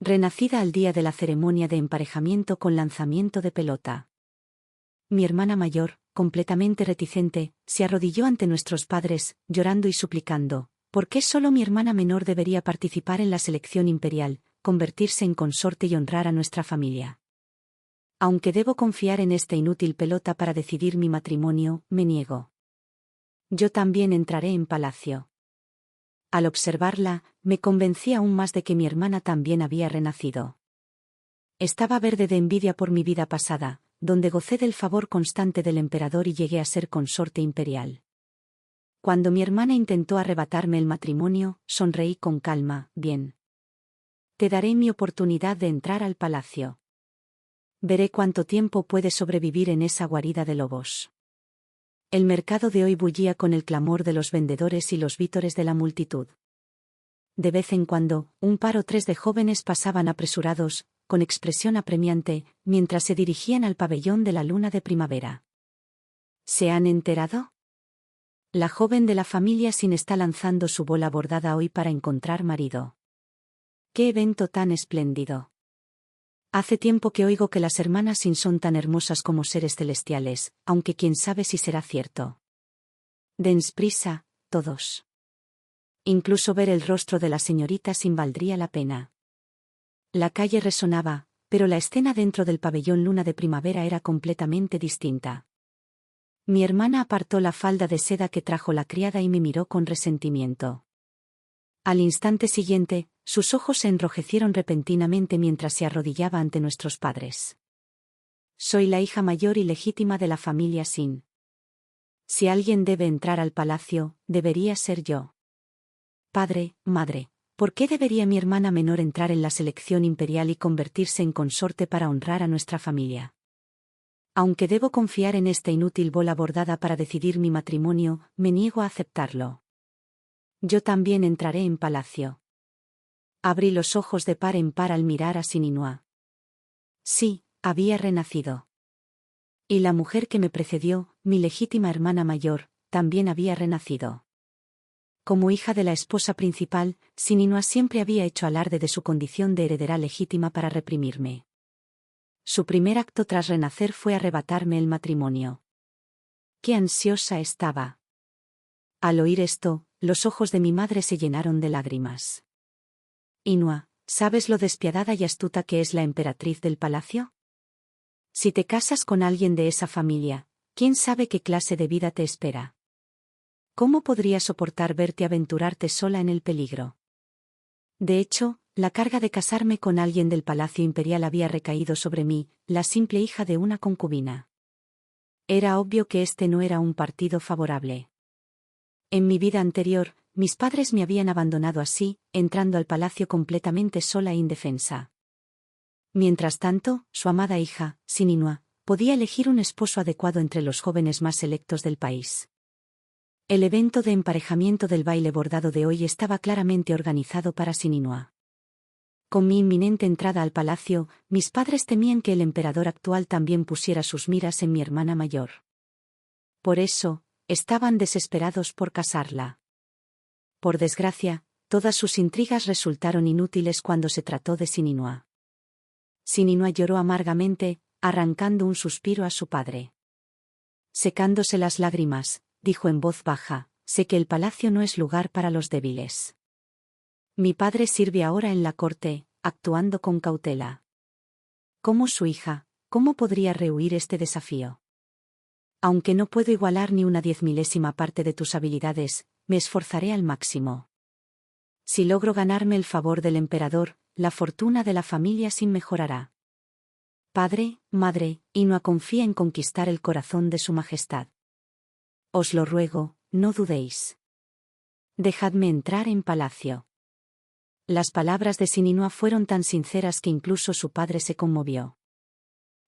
Renacida al día de la ceremonia de emparejamiento con lanzamiento de pelota. Mi hermana mayor, completamente reticente, se arrodilló ante nuestros padres, llorando y suplicando: ¿por qué solo mi hermana menor debería participar en la selección imperial, convertirse en consorte y honrar a nuestra familia? Aunque debo confiar en esta inútil pelota para decidir mi matrimonio, me niego. Yo también entraré en palacio. Al observarla, me convencí aún más de que mi hermana también había renacido. Estaba verde de envidia por mi vida pasada, donde gocé del favor constante del emperador y llegué a ser consorte imperial. Cuando mi hermana intentó arrebatarme el matrimonio, sonreí con calma: bien. Te daré mi oportunidad de entrar al palacio. Veré cuánto tiempo puedes sobrevivir en esa guarida de lobos. El mercado de hoy bullía con el clamor de los vendedores y los vítores de la multitud. De vez en cuando, un par o tres de jóvenes pasaban apresurados, con expresión apremiante, mientras se dirigían al pabellón de la luna de primavera. ¿Se han enterado? La joven de la familia Sin está lanzando su bola bordada hoy para encontrar marido. ¡Qué evento tan espléndido! Hace tiempo que oigo que las hermanas Sin son tan hermosas como seres celestiales, aunque quién sabe si será cierto. Dens prisa, todos. Incluso ver el rostro de la señorita Sin valdría la pena. La calle resonaba, pero la escena dentro del pabellón luna de primavera era completamente distinta. Mi hermana apartó la falda de seda que trajo la criada y me miró con resentimiento. Al instante siguiente, sus ojos se enrojecieron repentinamente mientras se arrodillaba ante nuestros padres. Soy la hija mayor y legítima de la familia Sin. Si alguien debe entrar al palacio, debería ser yo. Padre, madre, ¿por qué debería mi hermana menor entrar en la selección imperial y convertirse en consorte para honrar a nuestra familia? Aunque debo confiar en esta inútil bola bordada para decidir mi matrimonio, me niego a aceptarlo. Yo también entraré en palacio. Abrí los ojos de par en par al mirar a Sininua. Sí, había renacido. Y la mujer que me precedió, mi legítima hermana mayor, también había renacido. Como hija de la esposa principal, Sininua siempre había hecho alarde de su condición de heredera legítima para reprimirme. Su primer acto tras renacer fue arrebatarme el matrimonio. ¡Qué ansiosa estaba! Al oír esto, los ojos de mi madre se llenaron de lágrimas. Inua, ¿sabes lo despiadada y astuta que es la emperatriz del palacio? Si te casas con alguien de esa familia, ¿quién sabe qué clase de vida te espera? ¿Cómo podría soportar verte aventurarte sola en el peligro? De hecho, la carga de casarme con alguien del palacio imperial había recaído sobre mí, la simple hija de una concubina. Era obvio que este no era un partido favorable. En mi vida anterior, mis padres me habían abandonado así, entrando al palacio completamente sola e indefensa. Mientras tanto, su amada hija, Sininua, podía elegir un esposo adecuado entre los jóvenes más selectos del país. El evento de emparejamiento del baile bordado de hoy estaba claramente organizado para Sininua. Con mi inminente entrada al palacio, mis padres temían que el emperador actual también pusiera sus miras en mi hermana mayor. Por eso, estaban desesperados por casarla. Por desgracia, todas sus intrigas resultaron inútiles cuando se trató de Sininua. Sininua lloró amargamente, arrancando un suspiro a su padre. Secándose las lágrimas, dijo en voz baja: sé que el palacio no es lugar para los débiles. Mi padre sirve ahora en la corte, actuando con cautela. Como su hija, ¿cómo podría rehuir este desafío? Aunque no puedo igualar ni una 10.000ª parte de tus habilidades, me esforzaré al máximo. Si logro ganarme el favor del emperador, la fortuna de la familia Sin mejorará. Padre, madre, Inua confía en conquistar el corazón de su majestad. Os lo ruego, no dudéis. Dejadme entrar en palacio. Las palabras de Sininua fueron tan sinceras que incluso su padre se conmovió.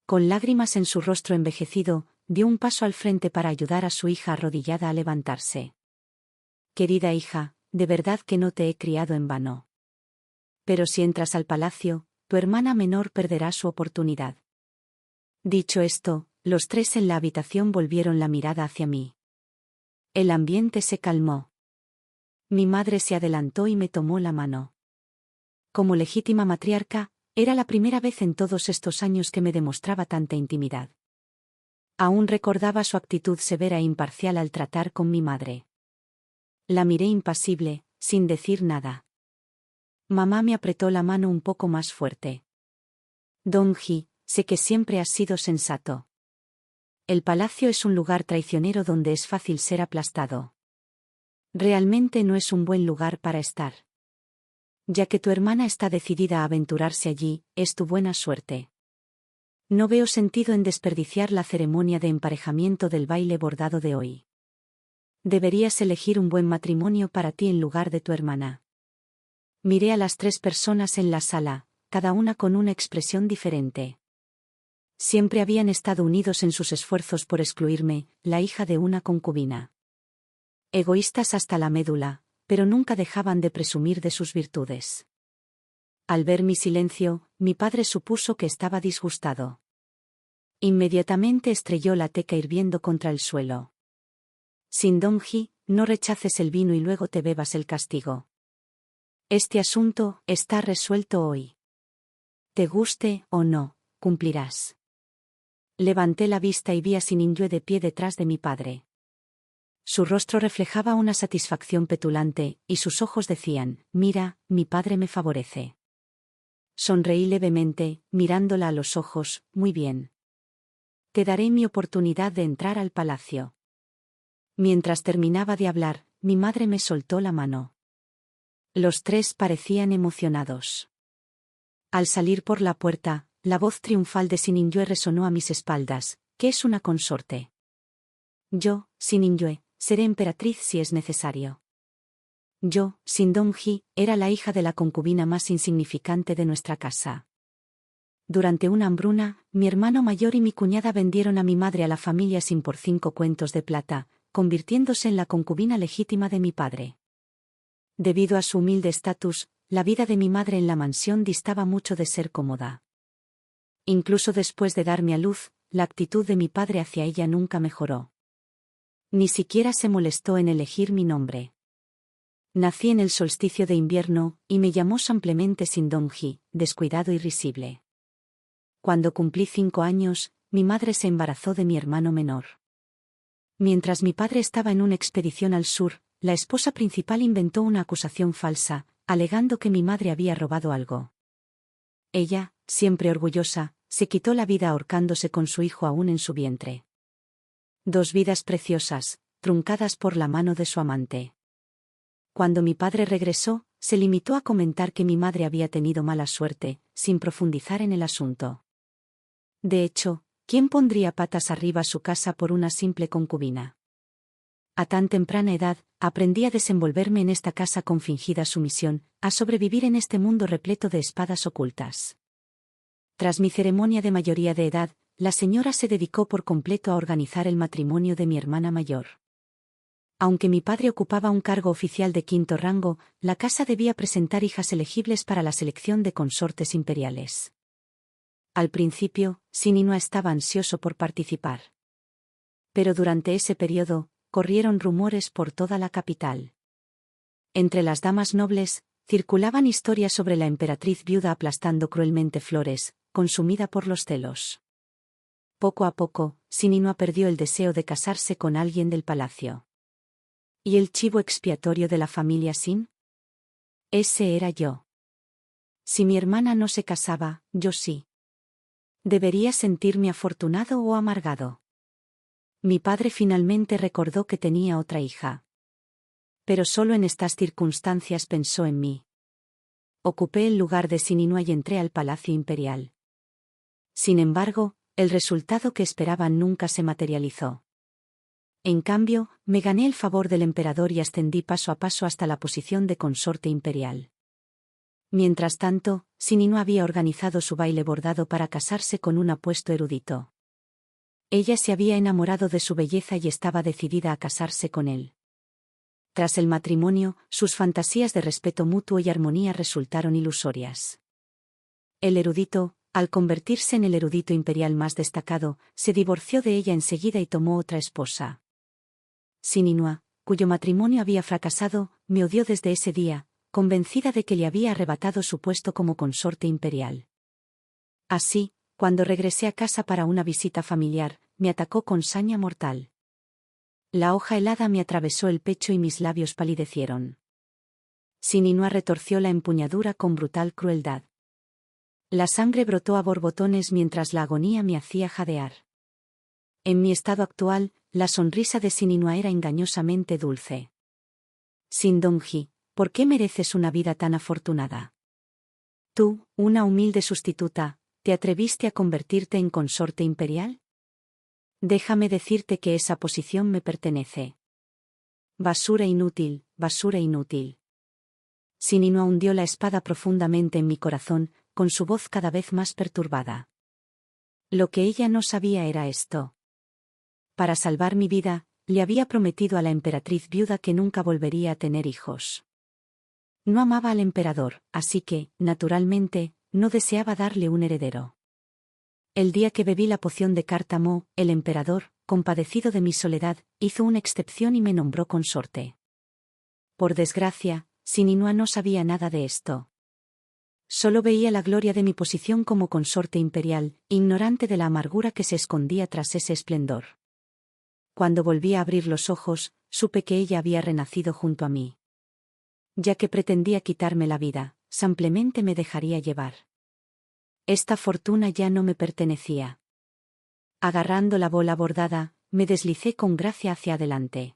Con lágrimas en su rostro envejecido, dio un paso al frente para ayudar a su hija arrodillada a levantarse. Querida hija, de verdad que no te he criado en vano. Pero si entras al palacio, tu hermana menor perderá su oportunidad. Dicho esto, los tres en la habitación volvieron la mirada hacia mí. El ambiente se calmó. Mi madre se adelantó y me tomó la mano. Como legítima matriarca, era la primera vez en todos estos años que me demostraba tanta intimidad. Aún recordaba su actitud severa e imparcial al tratar con mi madre. La miré impasible, sin decir nada. Mamá me apretó la mano un poco más fuerte. Dong-hee, sé que siempre has sido sensato. El palacio es un lugar traicionero donde es fácil ser aplastado. Realmente no es un buen lugar para estar. Ya que tu hermana está decidida a aventurarse allí, es tu buena suerte. No veo sentido en desperdiciar la ceremonia de emparejamiento del baile bordado de hoy. Deberías elegir un buen matrimonio para ti en lugar de tu hermana. Miré a las 3 personas en la sala, cada una con una expresión diferente. Siempre habían estado unidos en sus esfuerzos por excluirme, la hija de una concubina. Egoístas hasta la médula, pero nunca dejaban de presumir de sus virtudes. Al ver mi silencio, mi padre supuso que estaba disgustado. Inmediatamente estrelló la teca hirviendo contra el suelo. Sin Dong-hee, no rechaces el vino y luego te bebas el castigo. Este asunto está resuelto hoy. Te guste o no, cumplirás. Levanté la vista y vi a Sin-Inyue de pie detrás de mi padre. Su rostro reflejaba una satisfacción petulante, y sus ojos decían, mira, mi padre me favorece. Sonreí levemente, mirándola a los ojos, muy bien. Te daré mi oportunidad de entrar al palacio. Mientras terminaba de hablar, mi madre me soltó la mano. Los 3 parecían emocionados. Al salir por la puerta, la voz triunfal de Sin-Inyue resonó a mis espaldas, ¿qué es una consorte? Yo, Sin-Inyue, seré emperatriz si es necesario. Yo, Sin Dong-hee, era la hija de la concubina más insignificante de nuestra casa. Durante una hambruna, mi hermano mayor y mi cuñada vendieron a mi madre a la familia Sin por 5 cuentos de plata, convirtiéndose en la concubina legítima de mi padre. Debido a su humilde estatus, la vida de mi madre en la mansión distaba mucho de ser cómoda. Incluso después de darme a luz, la actitud de mi padre hacia ella nunca mejoró. Ni siquiera se molestó en elegir mi nombre. Nací en el solsticio de invierno, y me llamó simplemente Sin Dong-hee, descuidado y risible. Cuando cumplí 5 años, mi madre se embarazó de mi hermano menor. Mientras mi padre estaba en una expedición al sur, la esposa principal inventó una acusación falsa, alegando que mi madre había robado algo. Ella, siempre orgullosa, se quitó la vida ahorcándose con su hijo aún en su vientre. 2 vidas preciosas, truncadas por la mano de su amante. Cuando mi padre regresó, se limitó a comentar que mi madre había tenido mala suerte, sin profundizar en el asunto. De hecho, ¿quién pondría patas arriba a su casa por una simple concubina? A tan temprana edad, aprendí a desenvolverme en esta casa con fingida sumisión, a sobrevivir en este mundo repleto de espadas ocultas. Tras mi ceremonia de mayoría de edad, la señora se dedicó por completo a organizar el matrimonio de mi hermana mayor. Aunque mi padre ocupaba un cargo oficial de 5º rango, la casa debía presentar hijas elegibles para la selección de consortes imperiales. Al principio, Sin-Inyue estaba ansioso por participar. Pero durante ese periodo, corrieron rumores por toda la capital. Entre las damas nobles, circulaban historias sobre la emperatriz viuda aplastando cruelmente Flores, consumida por los celos. Poco a poco, Sin-Inyue perdió el deseo de casarse con alguien del palacio. ¿Y el chivo expiatorio de la familia Sin? Ese era yo. Si mi hermana no se casaba, yo sí. ¿Debería sentirme afortunado o amargado? Mi padre finalmente recordó que tenía otra hija. Pero solo en estas circunstancias pensó en mí. Ocupé el lugar de Sin-Inyue y entré al palacio imperial. Sin embargo, el resultado que esperaban nunca se materializó. En cambio, me gané el favor del emperador y ascendí paso a paso hasta la posición de consorte imperial. Mientras tanto, Sin-Inyue había organizado su baile bordado para casarse con un apuesto erudito. Ella se había enamorado de su belleza y estaba decidida a casarse con él. Tras el matrimonio, sus fantasías de respeto mutuo y armonía resultaron ilusorias. El erudito, al convertirse en el erudito imperial más destacado, se divorció de ella enseguida y tomó otra esposa. Sin-Inyue, cuyo matrimonio había fracasado, me odió desde ese día, convencida de que le había arrebatado su puesto como consorte imperial. Así, cuando regresé a casa para una visita familiar, me atacó con saña mortal. La hoja helada me atravesó el pecho y mis labios palidecieron. Sininua retorció la empuñadura con brutal crueldad. La sangre brotó a borbotones mientras la agonía me hacía jadear. En mi estado actual, la sonrisa de Sininua era engañosamente dulce. Sindongji, ¿por qué mereces una vida tan afortunada? Tú, una humilde sustituta, ¿te atreviste a convertirte en consorte imperial? Déjame decirte que esa posición me pertenece. Basura inútil, basura inútil. Sininua hundió la espada profundamente en mi corazón, con su voz cada vez más perturbada. Lo que ella no sabía era esto. Para salvar mi vida, le había prometido a la emperatriz viuda que nunca volvería a tener hijos. No amaba al emperador, así que, naturalmente, no deseaba darle un heredero. El día que bebí la poción de Cártamo, el emperador, compadecido de mi soledad, hizo una excepción y me nombró consorte. Por desgracia, Sininua no sabía nada de esto. Solo veía la gloria de mi posición como consorte imperial, ignorante de la amargura que se escondía tras ese esplendor. Cuando volví a abrir los ojos, supe que ella había renacido junto a mí. Ya que pretendía quitarme la vida, simplemente me dejaría llevar. Esta fortuna ya no me pertenecía. Agarrando la bola bordada, me deslicé con gracia hacia adelante.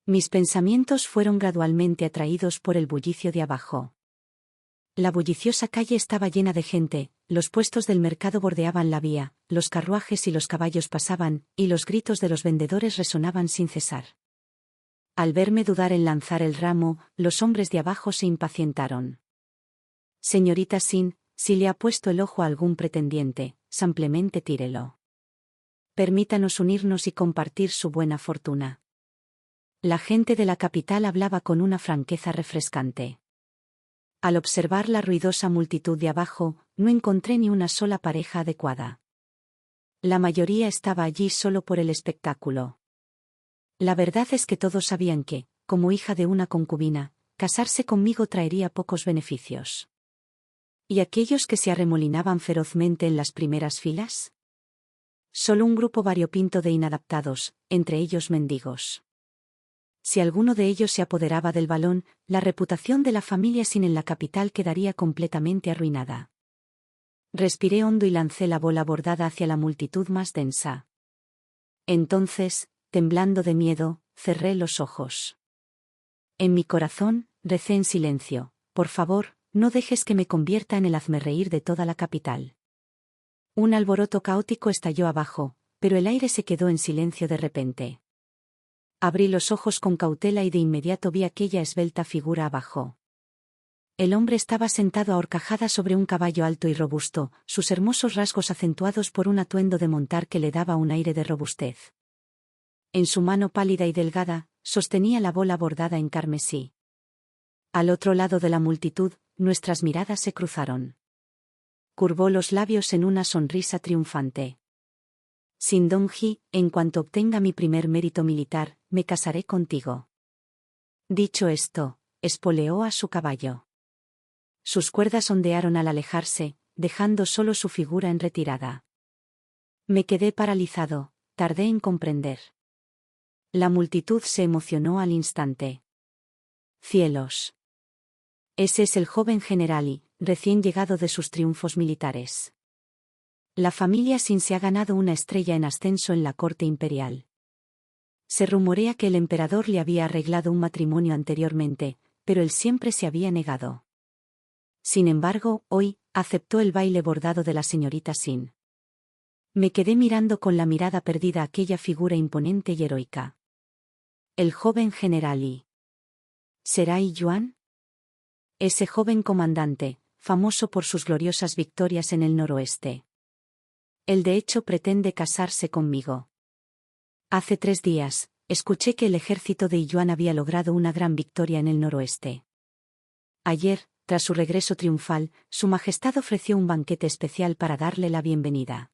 Mis pensamientos fueron gradualmente atraídos por el bullicio de abajo. La bulliciosa calle estaba llena de gente, los puestos del mercado bordeaban la vía, los carruajes y los caballos pasaban, y los gritos de los vendedores resonaban sin cesar. Al verme dudar en lanzar el ramo, los hombres de abajo se impacientaron. Señorita Sin, si le ha puesto el ojo a algún pretendiente, simplemente tírelo. Permítanos unirnos y compartir su buena fortuna. La gente de la capital hablaba con una franqueza refrescante. Al observar la ruidosa multitud de abajo, no encontré ni una sola pareja adecuada. La mayoría estaba allí solo por el espectáculo. La verdad es que todos sabían que, como hija de una concubina, casarse conmigo traería pocos beneficios. ¿Y aquellos que se arremolinaban ferozmente en las primeras filas? Solo un grupo variopinto de inadaptados, entre ellos mendigos. Si alguno de ellos se apoderaba del balón, la reputación de la familia Sin en la capital quedaría completamente arruinada. Respiré hondo y lancé la bola bordada hacia la multitud más densa. Entonces, temblando de miedo, cerré los ojos. En mi corazón, recé en silencio: por favor, no dejes que me convierta en el hazmerreír de toda la capital. Un alboroto caótico estalló abajo, pero el aire se quedó en silencio de repente. Abrí los ojos con cautela y de inmediato vi aquella esbelta figura abajo. El hombre estaba sentado a horcajadas sobre un caballo alto y robusto, sus hermosos rasgos acentuados por un atuendo de montar que le daba un aire de robustez. En su mano pálida y delgada, sostenía la bola bordada en carmesí. Al otro lado de la multitud, nuestras miradas se cruzaron. Curvó los labios en una sonrisa triunfante. Sindongji, en cuanto obtenga mi primer mérito militar, me casaré contigo. Dicho esto, espoleó a su caballo. Sus cuerdas ondearon al alejarse, dejando solo su figura en retirada. Me quedé paralizado, tardé en comprender. La multitud se emocionó al instante. ¡Cielos! Ese es el joven generali, recién llegado de sus triunfos militares. La familia Sin se ha ganado una estrella en ascenso en la corte imperial. Se rumorea que el emperador le había arreglado un matrimonio anteriormente, pero él siempre se había negado. Sin embargo, hoy, aceptó el baile bordado de la señorita Sin. Me quedé mirando con la mirada perdida aquella figura imponente y heroica. El joven generali. ¿Será Yi Yuan? Ese joven comandante, famoso por sus gloriosas victorias en el noroeste. Él de hecho pretende casarse conmigo. Hace 3 días, escuché que el ejército de Yi Yuan había logrado una gran victoria en el noroeste. Ayer, tras su regreso triunfal, Su Majestad ofreció un banquete especial para darle la bienvenida.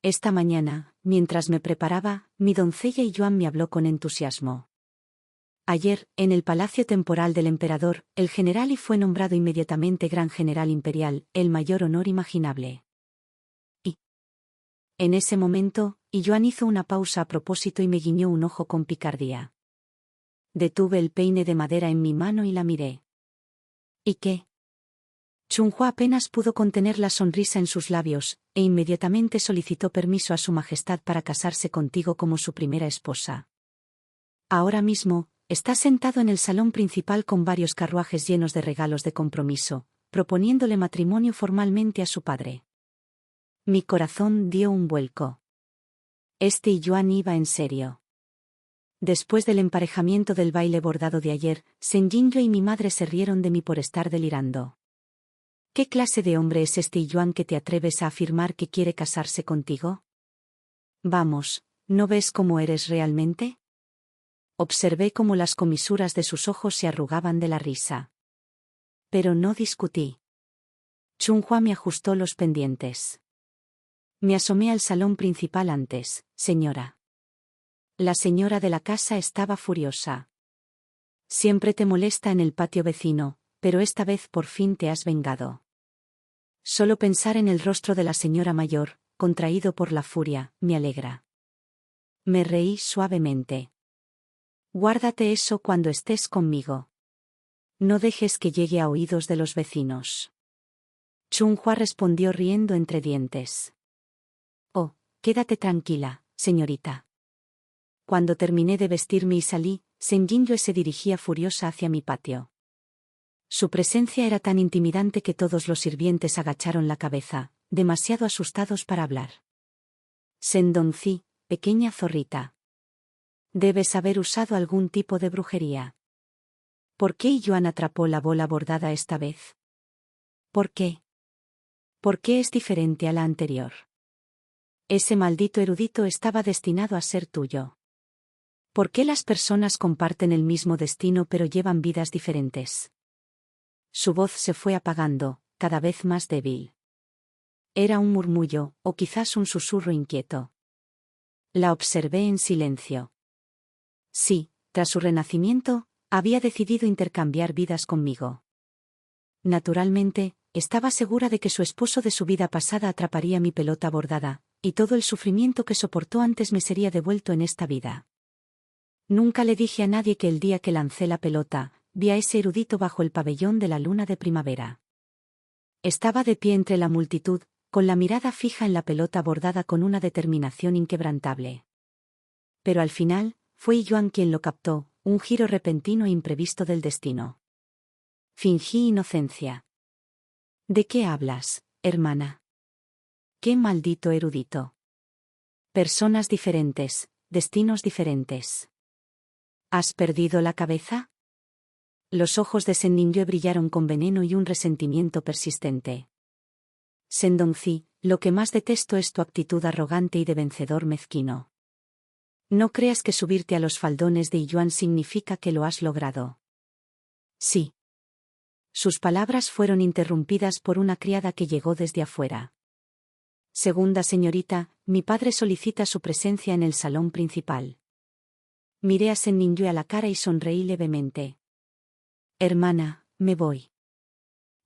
Esta mañana, mientras me preparaba, mi doncella Yi Yuan me habló con entusiasmo. Ayer, en el palacio temporal del emperador, el general Yi fue nombrado inmediatamente gran general imperial, el mayor honor imaginable. Y en ese momento, Yuan hizo una pausa a propósito y me guiñó un ojo con picardía. Detuve el peine de madera en mi mano y la miré. ¿Y qué? Chunhua apenas pudo contener la sonrisa en sus labios, e inmediatamente solicitó permiso a su majestad para casarse contigo como su primera esposa. Ahora mismo, está sentado en el salón principal con varios carruajes llenos de regalos de compromiso, proponiéndole matrimonio formalmente a su padre. Mi corazón dio un vuelco. Yuan iba en serio. Después del emparejamiento del baile bordado de ayer, Shen Jingyue y mi madre se rieron de mí por estar delirando. ¿Qué clase de hombre es Yuan que te atreves a afirmar que quiere casarse contigo? Vamos, ¿no ves cómo eres realmente? Observé cómo las comisuras de sus ojos se arrugaban de la risa. Pero no discutí. Chunhua me ajustó los pendientes. Me asomé al salón principal antes, señora. La señora de la casa estaba furiosa. Siempre te molesta en el patio vecino, pero esta vez por fin te has vengado. Solo pensar en el rostro de la señora mayor, contraído por la furia, me alegra. Me reí suavemente. Guárdate eso cuando estés conmigo. No dejes que llegue a oídos de los vecinos. Chunhua respondió riendo entre dientes. Oh, quédate tranquila, señorita. Cuando terminé de vestirme y salí, Shen Jingyue se dirigía furiosa hacia mi patio. Su presencia era tan intimidante que todos los sirvientes agacharon la cabeza, demasiado asustados para hablar. Shen Dongzi, pequeña zorrita. Debes haber usado algún tipo de brujería. ¿Por qué Yuan atrapó la bola bordada esta vez? ¿Por qué? ¿Por qué es diferente a la anterior? Ese maldito erudito estaba destinado a ser tuyo. ¿Por qué las personas comparten el mismo destino pero llevan vidas diferentes? Su voz se fue apagando, cada vez más débil. Era un murmullo, o quizás un susurro inquieto. La observé en silencio. Sí, tras su renacimiento, había decidido intercambiar vidas conmigo. Naturalmente, estaba segura de que su esposo de su vida pasada atraparía mi pelota bordada, y todo el sufrimiento que soportó antes me sería devuelto en esta vida. Nunca le dije a nadie que el día que lancé la pelota, vi a ese erudito bajo el pabellón de la luna de primavera. Estaba de pie entre la multitud, con la mirada fija en la pelota bordada con una determinación inquebrantable. Pero al final, fue Yuan quien lo captó, un giro repentino e imprevisto del destino. Fingí inocencia. ¿De qué hablas, hermana? ¡Qué maldito erudito! Personas diferentes, destinos diferentes. ¿Has perdido la cabeza? Los ojos de Shen Jingyue brillaron con veneno y un resentimiento persistente. Shen Dongzi, lo que más detesto es tu actitud arrogante y de vencedor mezquino. No creas que subirte a los faldones de Yuan significa que lo has logrado. Sí. Sus palabras fueron interrumpidas por una criada que llegó desde afuera. Segunda señorita, mi padre solicita su presencia en el salón principal. Miré a Shen Jingyue a la cara y sonreí levemente. Hermana, me voy.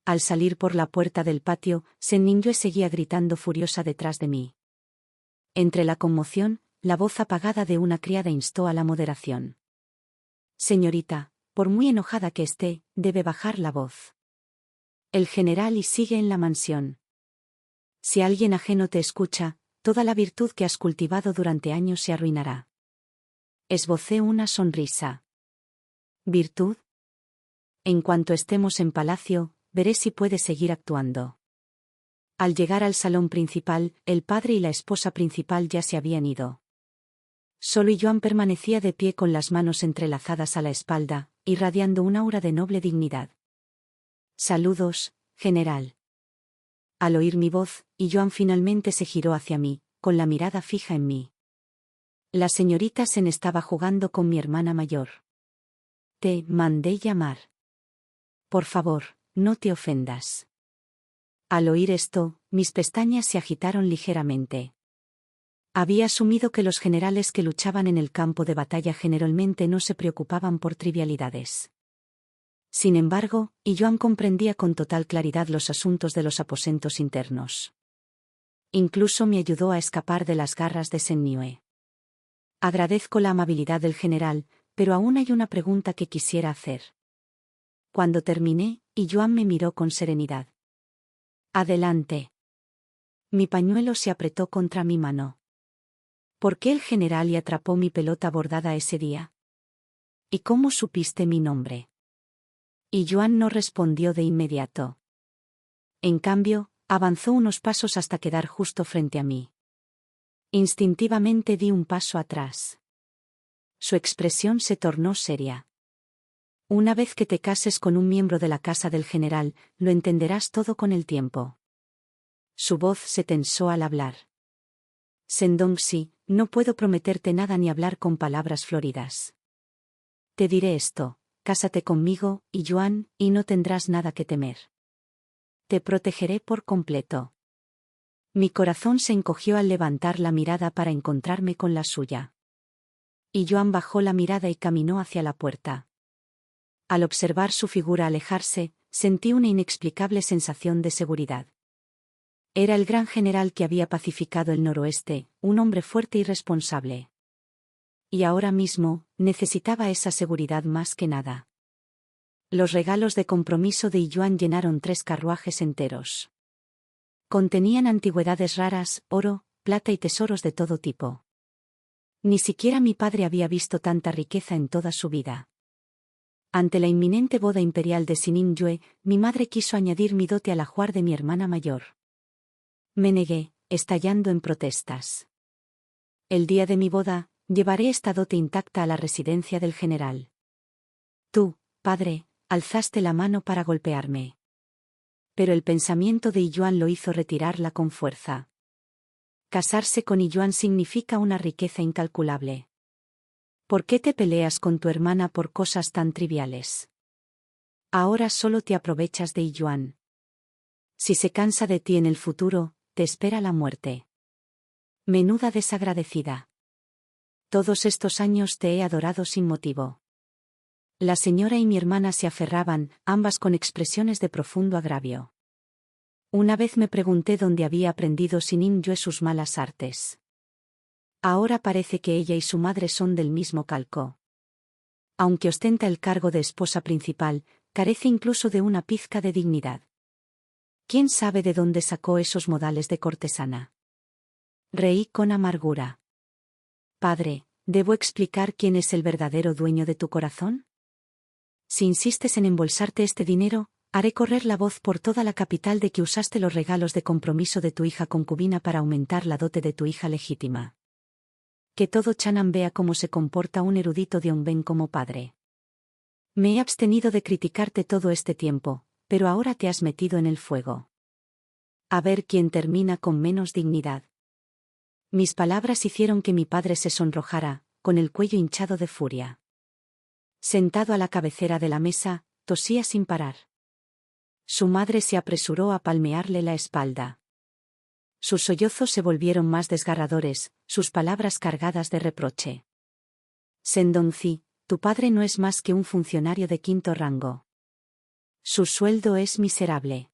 Al salir por la puerta del patio, Shen Jingyue seguía gritando furiosa detrás de mí. Entre la conmoción, la voz apagada de una criada instó a la moderación. Señorita, por muy enojada que esté, debe bajar la voz. El general y sigue en la mansión. Si alguien ajeno te escucha, toda la virtud que has cultivado durante años se arruinará. Esbocé una sonrisa. ¿Virtud? En cuanto estemos en palacio, veré si puedes seguir actuando. Al llegar al salón principal, el padre y la esposa principal ya se habían ido. Solo Yuan permanecía de pie con las manos entrelazadas a la espalda, irradiando un aura de noble dignidad. Saludos, general. Al oír mi voz, Yuan finalmente se giró hacia mí, con la mirada fija en mí. La señorita Shen estaba jugando con mi hermana mayor. Te mandé llamar. Por favor, no te ofendas. Al oír esto, mis pestañas se agitaron ligeramente. Había asumido que los generales que luchaban en el campo de batalla generalmente no se preocupaban por trivialidades. Sin embargo, Yuan comprendía con total claridad los asuntos de los aposentos internos. Incluso me ayudó a escapar de las garras de Sen Niue. Agradezco la amabilidad del general, pero aún hay una pregunta que quisiera hacer. Cuando terminé, Yuan me miró con serenidad. Adelante. Mi pañuelo se apretó contra mi mano. ¿Por qué el general atrapó mi pelota bordada ese día? ¿Y cómo supiste mi nombre? Yuan no respondió de inmediato. En cambio, avanzó unos pasos hasta quedar justo frente a mí. Instintivamente di un paso atrás. Su expresión se tornó seria. Una vez que te cases con un miembro de la casa del general, lo entenderás todo con el tiempo. Su voz se tensó al hablar. Sendong-si, no puedo prometerte nada ni hablar con palabras floridas. Te diré esto, cásate conmigo, Yuan, y no tendrás nada que temer. Te protegeré por completo. Mi corazón se encogió al levantar la mirada para encontrarme con la suya. Yuan bajó la mirada y caminó hacia la puerta. Al observar su figura alejarse, sentí una inexplicable sensación de seguridad. Era el gran general que había pacificado el noroeste, un hombre fuerte y responsable. Y ahora mismo, necesitaba esa seguridad más que nada. Los regalos de compromiso de Yuan llenaron 3 carruajes enteros. Contenían antigüedades raras, oro, plata y tesoros de todo tipo. Ni siquiera mi padre había visto tanta riqueza en toda su vida. Ante la inminente boda imperial de Sinin Yue, mi madre quiso añadir mi dote al ajuar de mi hermana mayor. Me negué, estallando en protestas. El día de mi boda, llevaré esta dote intacta a la residencia del general. Tú, padre, alzaste la mano para golpearme. Pero el pensamiento de Yuan lo hizo retirarla con fuerza. Casarse con Yuan significa una riqueza incalculable. ¿Por qué te peleas con tu hermana por cosas tan triviales? Ahora solo te aprovechas de Yuan. Si se cansa de ti en el futuro, te espera la muerte. Menuda desagradecida. Todos estos años te he adorado sin motivo. La señora y mi hermana se aferraban, ambas con expresiones de profundo agravio. Una vez me pregunté dónde había aprendido Sinin Yue sus malas artes. Ahora parece que ella y su madre son del mismo calco. Aunque ostenta el cargo de esposa principal, carece incluso de una pizca de dignidad. ¿Quién sabe de dónde sacó esos modales de cortesana? Reí con amargura. Padre, ¿debo explicar quién es el verdadero dueño de tu corazón? Si insistes en embolsarte este dinero, haré correr la voz por toda la capital de que usaste los regalos de compromiso de tu hija concubina para aumentar la dote de tu hija legítima. Que todo Chan'an vea cómo se comporta un erudito de Onben como padre. Me he abstenido de criticarte todo este tiempo, pero ahora te has metido en el fuego. A ver quién termina con menos dignidad. Mis palabras hicieron que mi padre se sonrojara, con el cuello hinchado de furia. Sentado a la cabecera de la mesa, tosía sin parar. Su madre se apresuró a palmearle la espalda. Sus sollozos se volvieron más desgarradores, sus palabras cargadas de reproche. Sendong-si, tu padre no es más que un funcionario de 5º rango. Su sueldo es miserable.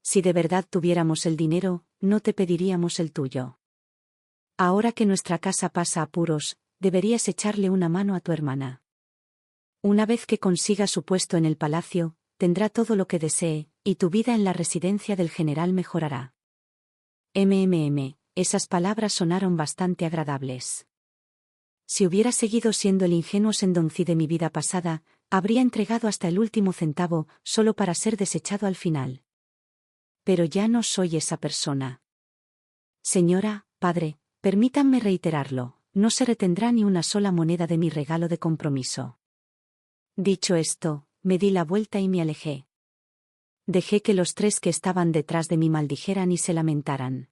Si de verdad tuviéramos el dinero, no te pediríamos el tuyo. Ahora que nuestra casa pasa apuros, deberías echarle una mano a tu hermana. Una vez que consiga su puesto en el palacio, tendrá todo lo que desee, y tu vida en la residencia del general mejorará. Esas palabras sonaron bastante agradables. Si hubiera seguido siendo el ingenuo Sendong-si de mi vida pasada, habría entregado hasta el último centavo, solo para ser desechado al final. Pero ya no soy esa persona. Señora, padre, permítanme reiterarlo, no se retendrá ni una sola moneda de mi regalo de compromiso. Dicho esto, me di la vuelta y me alejé. Dejé que los 3 que estaban detrás de mí maldijeran y se lamentaran.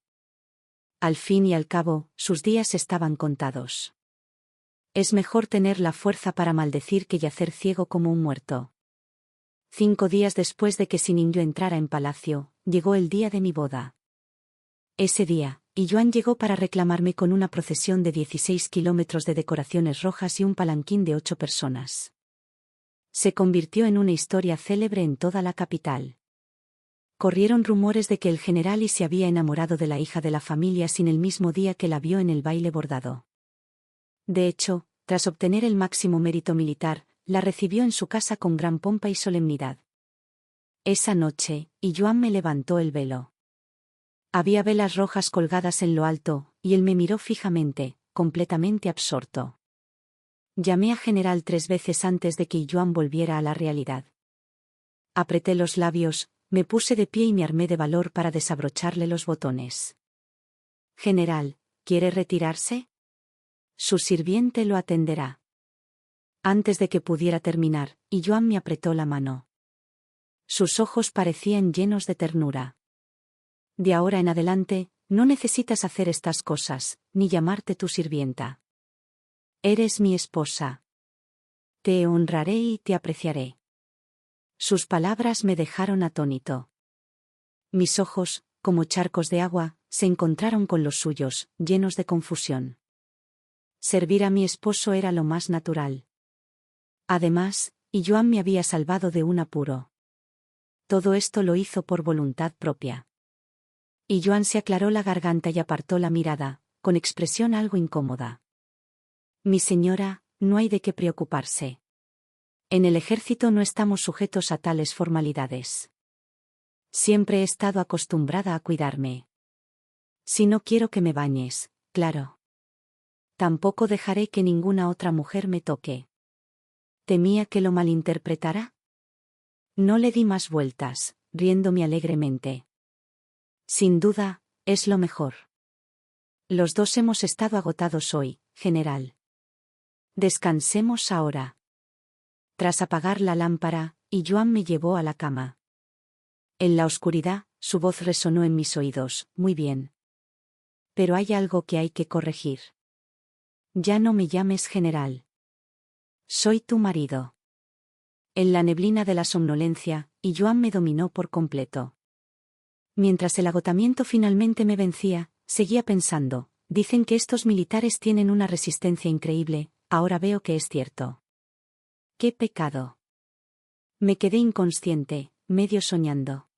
Al fin y al cabo, sus días estaban contados. Es mejor tener la fuerza para maldecir que yacer ciego como un muerto. 5 días después de que Sinin Yue entrara en palacio, llegó el día de mi boda. Ese día, y Yuan llegó para reclamarme con una procesión de 16 kilómetros de decoraciones rojas y un palanquín de 8 personas. Se convirtió en una historia célebre en toda la capital. Corrieron rumores de que el general Yi se había enamorado de la hija de la familia sin el mismo día que la vio en el baile bordado. De hecho, tras obtener el máximo mérito militar, la recibió en su casa con gran pompa y solemnidad. Esa noche, Yuan me levantó el velo. Había velas rojas colgadas en lo alto, y él me miró fijamente, completamente absorto. Llamé a general 3 veces antes de que Yuan volviera a la realidad. Apreté los labios, me puse de pie y me armé de valor para desabrocharle los botones. General, ¿quiere retirarse? Su sirviente lo atenderá. Antes de que pudiera terminar, Yuan me apretó la mano. Sus ojos parecían llenos de ternura. De ahora en adelante, no necesitas hacer estas cosas, ni llamarte tu sirvienta. Eres mi esposa. Te honraré y te apreciaré. Sus palabras me dejaron atónito. Mis ojos, como charcos de agua, se encontraron con los suyos, llenos de confusión. Servir a mi esposo era lo más natural. Además, Yuan me había salvado de un apuro. Todo esto lo hizo por voluntad propia. Yuan se aclaró la garganta y apartó la mirada, con expresión algo incómoda. Mi señora, no hay de qué preocuparse. En el ejército no estamos sujetos a tales formalidades. Siempre he estado acostumbrada a cuidarme. Si no quiero que me bañes, claro. Tampoco dejaré que ninguna otra mujer me toque. ¿Temía que lo malinterpretara? No le di más vueltas, riéndome alegremente. Sin duda, es lo mejor. Los dos hemos estado agotados hoy, general. Descansemos ahora. Tras apagar la lámpara, Yuan me llevó a la cama. En la oscuridad, su voz resonó en mis oídos, muy bien. Pero hay algo que hay que corregir. Ya no me llames general. Soy tu marido. En la neblina de la somnolencia, Yuan me dominó por completo. Mientras el agotamiento finalmente me vencía, seguía pensando, dicen que estos militares tienen una resistencia increíble, ahora veo que es cierto. ¡Qué pecado! Me quedé inconsciente, medio soñando.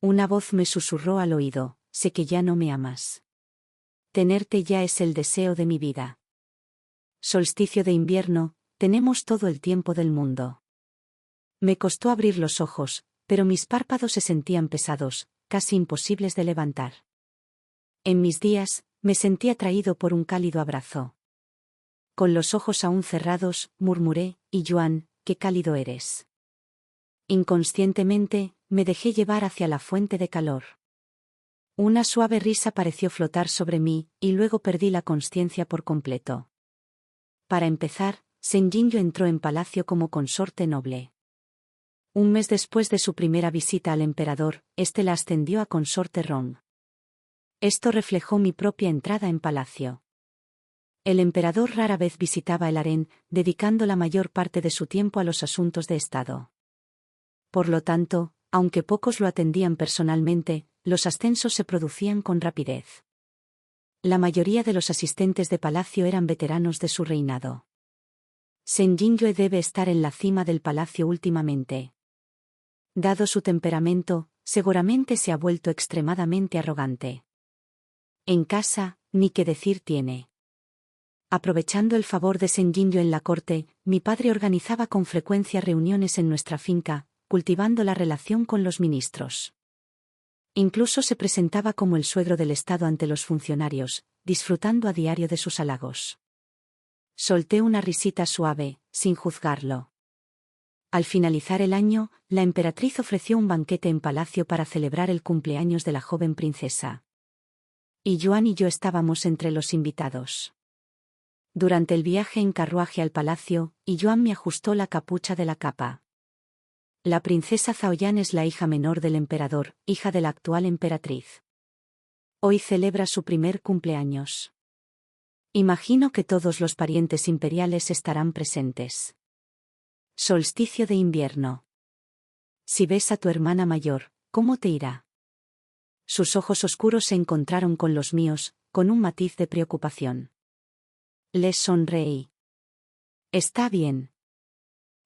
Una voz me susurró al oído, sé que ya no me amas. Tenerte ya es el deseo de mi vida. Solsticio de invierno, tenemos todo el tiempo del mundo. Me costó abrir los ojos, pero mis párpados se sentían pesados, casi imposibles de levantar. En mis días, me sentí atraído por un cálido abrazo. Con los ojos aún cerrados, murmuré, Yuan, qué cálido eres. Inconscientemente, me dejé llevar hacia la fuente de calor. Una suave risa pareció flotar sobre mí, y luego perdí la consciencia por completo. Para empezar, Shen Jinyu entró en palacio como consorte noble. Un mes después de su primera visita al emperador, este la ascendió a consorte Rong. Esto reflejó mi propia entrada en palacio. El emperador rara vez visitaba el harén, dedicando la mayor parte de su tiempo a los asuntos de estado. Por lo tanto, aunque pocos lo atendían personalmente, los ascensos se producían con rapidez. La mayoría de los asistentes de palacio eran veteranos de su reinado. Shen Jinyu debe estar en la cima del palacio últimamente. Dado su temperamento, seguramente se ha vuelto extremadamente arrogante. En casa, ni qué decir tiene. Aprovechando el favor de Shen Jinyu en la corte, mi padre organizaba con frecuencia reuniones en nuestra finca, cultivando la relación con los ministros. Incluso se presentaba como el suegro del Estado ante los funcionarios, disfrutando a diario de sus halagos. Solté una risita suave, sin juzgarlo. Al finalizar el año, la emperatriz ofreció un banquete en palacio para celebrar el cumpleaños de la joven princesa. Yuan y yo estábamos entre los invitados. Durante el viaje en carruaje al palacio, Yuan me ajustó la capucha de la capa. La princesa Zaoyan es la hija menor del emperador, hija de la actual emperatriz. Hoy celebra su primer cumpleaños. Imagino que todos los parientes imperiales estarán presentes. Solsticio de invierno. Si ves a tu hermana mayor, ¿cómo te irá? Sus ojos oscuros se encontraron con los míos, con un matiz de preocupación. Les sonreí. Está bien.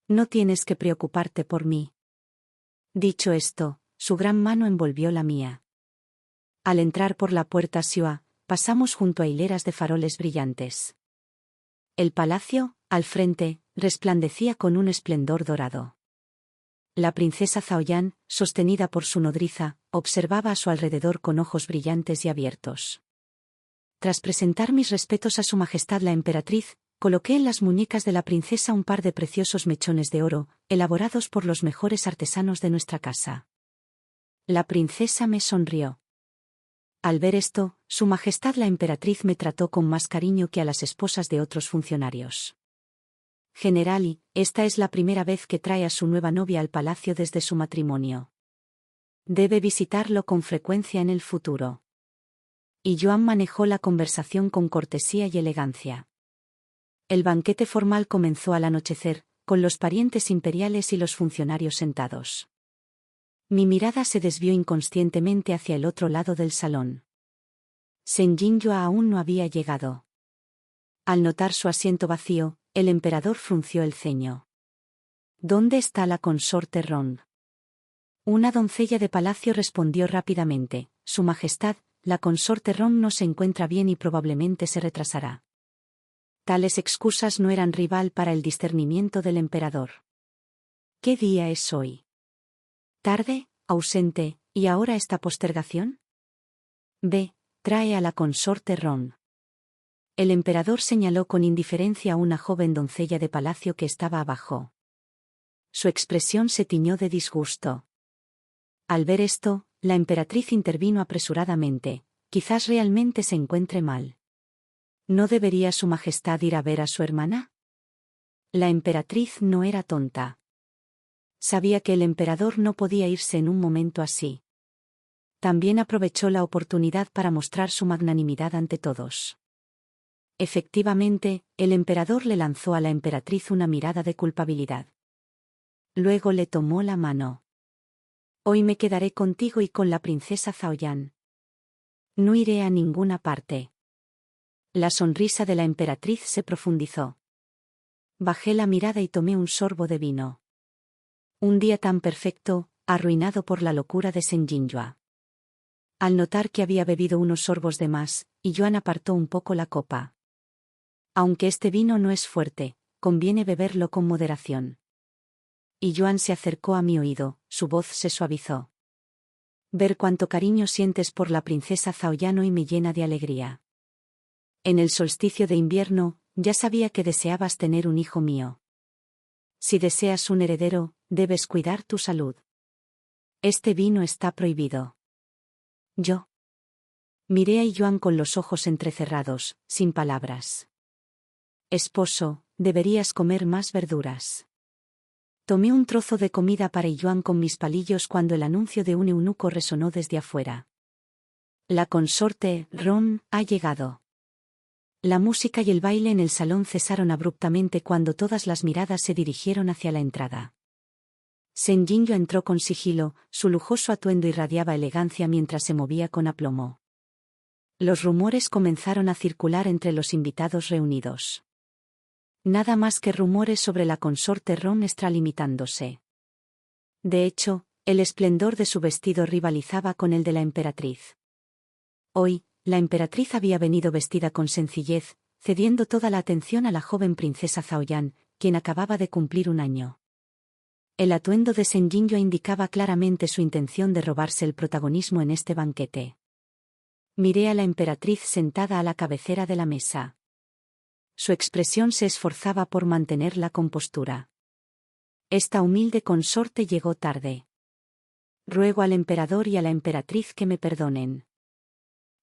No tienes que preocuparte por mí. Dicho esto, su gran mano envolvió la mía. Al entrar por la puerta Xua, pasamos junto a hileras de faroles brillantes. El palacio, al frente, resplandecía con un esplendor dorado. La princesa Zaoyan, sostenida por su nodriza, observaba a su alrededor con ojos brillantes y abiertos. Tras presentar mis respetos a su majestad la emperatriz, coloqué en las muñecas de la princesa un par de preciosos mechones de oro, elaborados por los mejores artesanos de nuestra casa. La princesa me sonrió. Al ver esto, su majestad la emperatriz me trató con más cariño que a las esposas de otros funcionarios. General, esta es la primera vez que trae a su nueva novia al palacio desde su matrimonio. Debe visitarlo con frecuencia en el futuro. Y Yuan manejó la conversación con cortesía y elegancia. El banquete formal comenzó al anochecer, con los parientes imperiales y los funcionarios sentados. Mi mirada se desvió inconscientemente hacia el otro lado del salón. Shen Jingyue aún no había llegado. Al notar su asiento vacío, el emperador frunció el ceño. ¿Dónde está la consorte Ron? Una doncella de palacio respondió rápidamente: Su Majestad, la consorte Ron no se encuentra bien y probablemente se retrasará. Tales excusas no eran rival para el discernimiento del emperador. ¿Qué día es hoy? Tarde, ausente, ¿y ahora esta postergación? Ve, trae a la consorte Ron. El emperador señaló con indiferencia a una joven doncella de palacio que estaba abajo. Su expresión se tiñó de disgusto. Al ver esto, la emperatriz intervino apresuradamente: quizás realmente se encuentre mal. ¿No debería su majestad ir a ver a su hermana? La emperatriz no era tonta. Sabía que el emperador no podía irse en un momento así. También aprovechó la oportunidad para mostrar su magnanimidad ante todos. Efectivamente, el emperador le lanzó a la emperatriz una mirada de culpabilidad. Luego le tomó la mano. Hoy me quedaré contigo y con la princesa Zaoyan. No iré a ninguna parte. La sonrisa de la emperatriz se profundizó. Bajé la mirada y tomé un sorbo de vino. Un día tan perfecto, arruinado por la locura de Shen Jingyue. Al notar que había bebido unos sorbos de más, Yuan apartó un poco la copa. Aunque este vino no es fuerte, conviene beberlo con moderación. Yuan se acercó a mi oído, su voz se suavizó. Ver cuánto cariño sientes por la princesa Zaoyan hoy me llena de alegría. En el solsticio de invierno, ya sabía que deseabas tener un hijo mío. Si deseas un heredero, debes cuidar tu salud. Este vino está prohibido. Yo. Miré a Yuan con los ojos entrecerrados, sin palabras. Esposo, deberías comer más verduras. Tomé un trozo de comida para Yuan con mis palillos cuando el anuncio de un eunuco resonó desde afuera. La consorte Ron ha llegado. La música y el baile en el salón cesaron abruptamente cuando todas las miradas se dirigieron hacia la entrada. Shen Jingyue entró con sigilo, su lujoso atuendo irradiaba elegancia mientras se movía con aplomo. Los rumores comenzaron a circular entre los invitados reunidos. Nada más que rumores sobre la consorte Ron extralimitándose. De hecho, el esplendor de su vestido rivalizaba con el de la emperatriz. Hoy, la emperatriz había venido vestida con sencillez, cediendo toda la atención a la joven princesa Zaoyan, quien acababa de cumplir un año. El atuendo de Shen Jingyue indicaba claramente su intención de robarse el protagonismo en este banquete. Miré a la emperatriz sentada a la cabecera de la mesa. Su expresión se esforzaba por mantener la compostura. Esta humilde consorte llegó tarde. Ruego al emperador y a la emperatriz que me perdonen.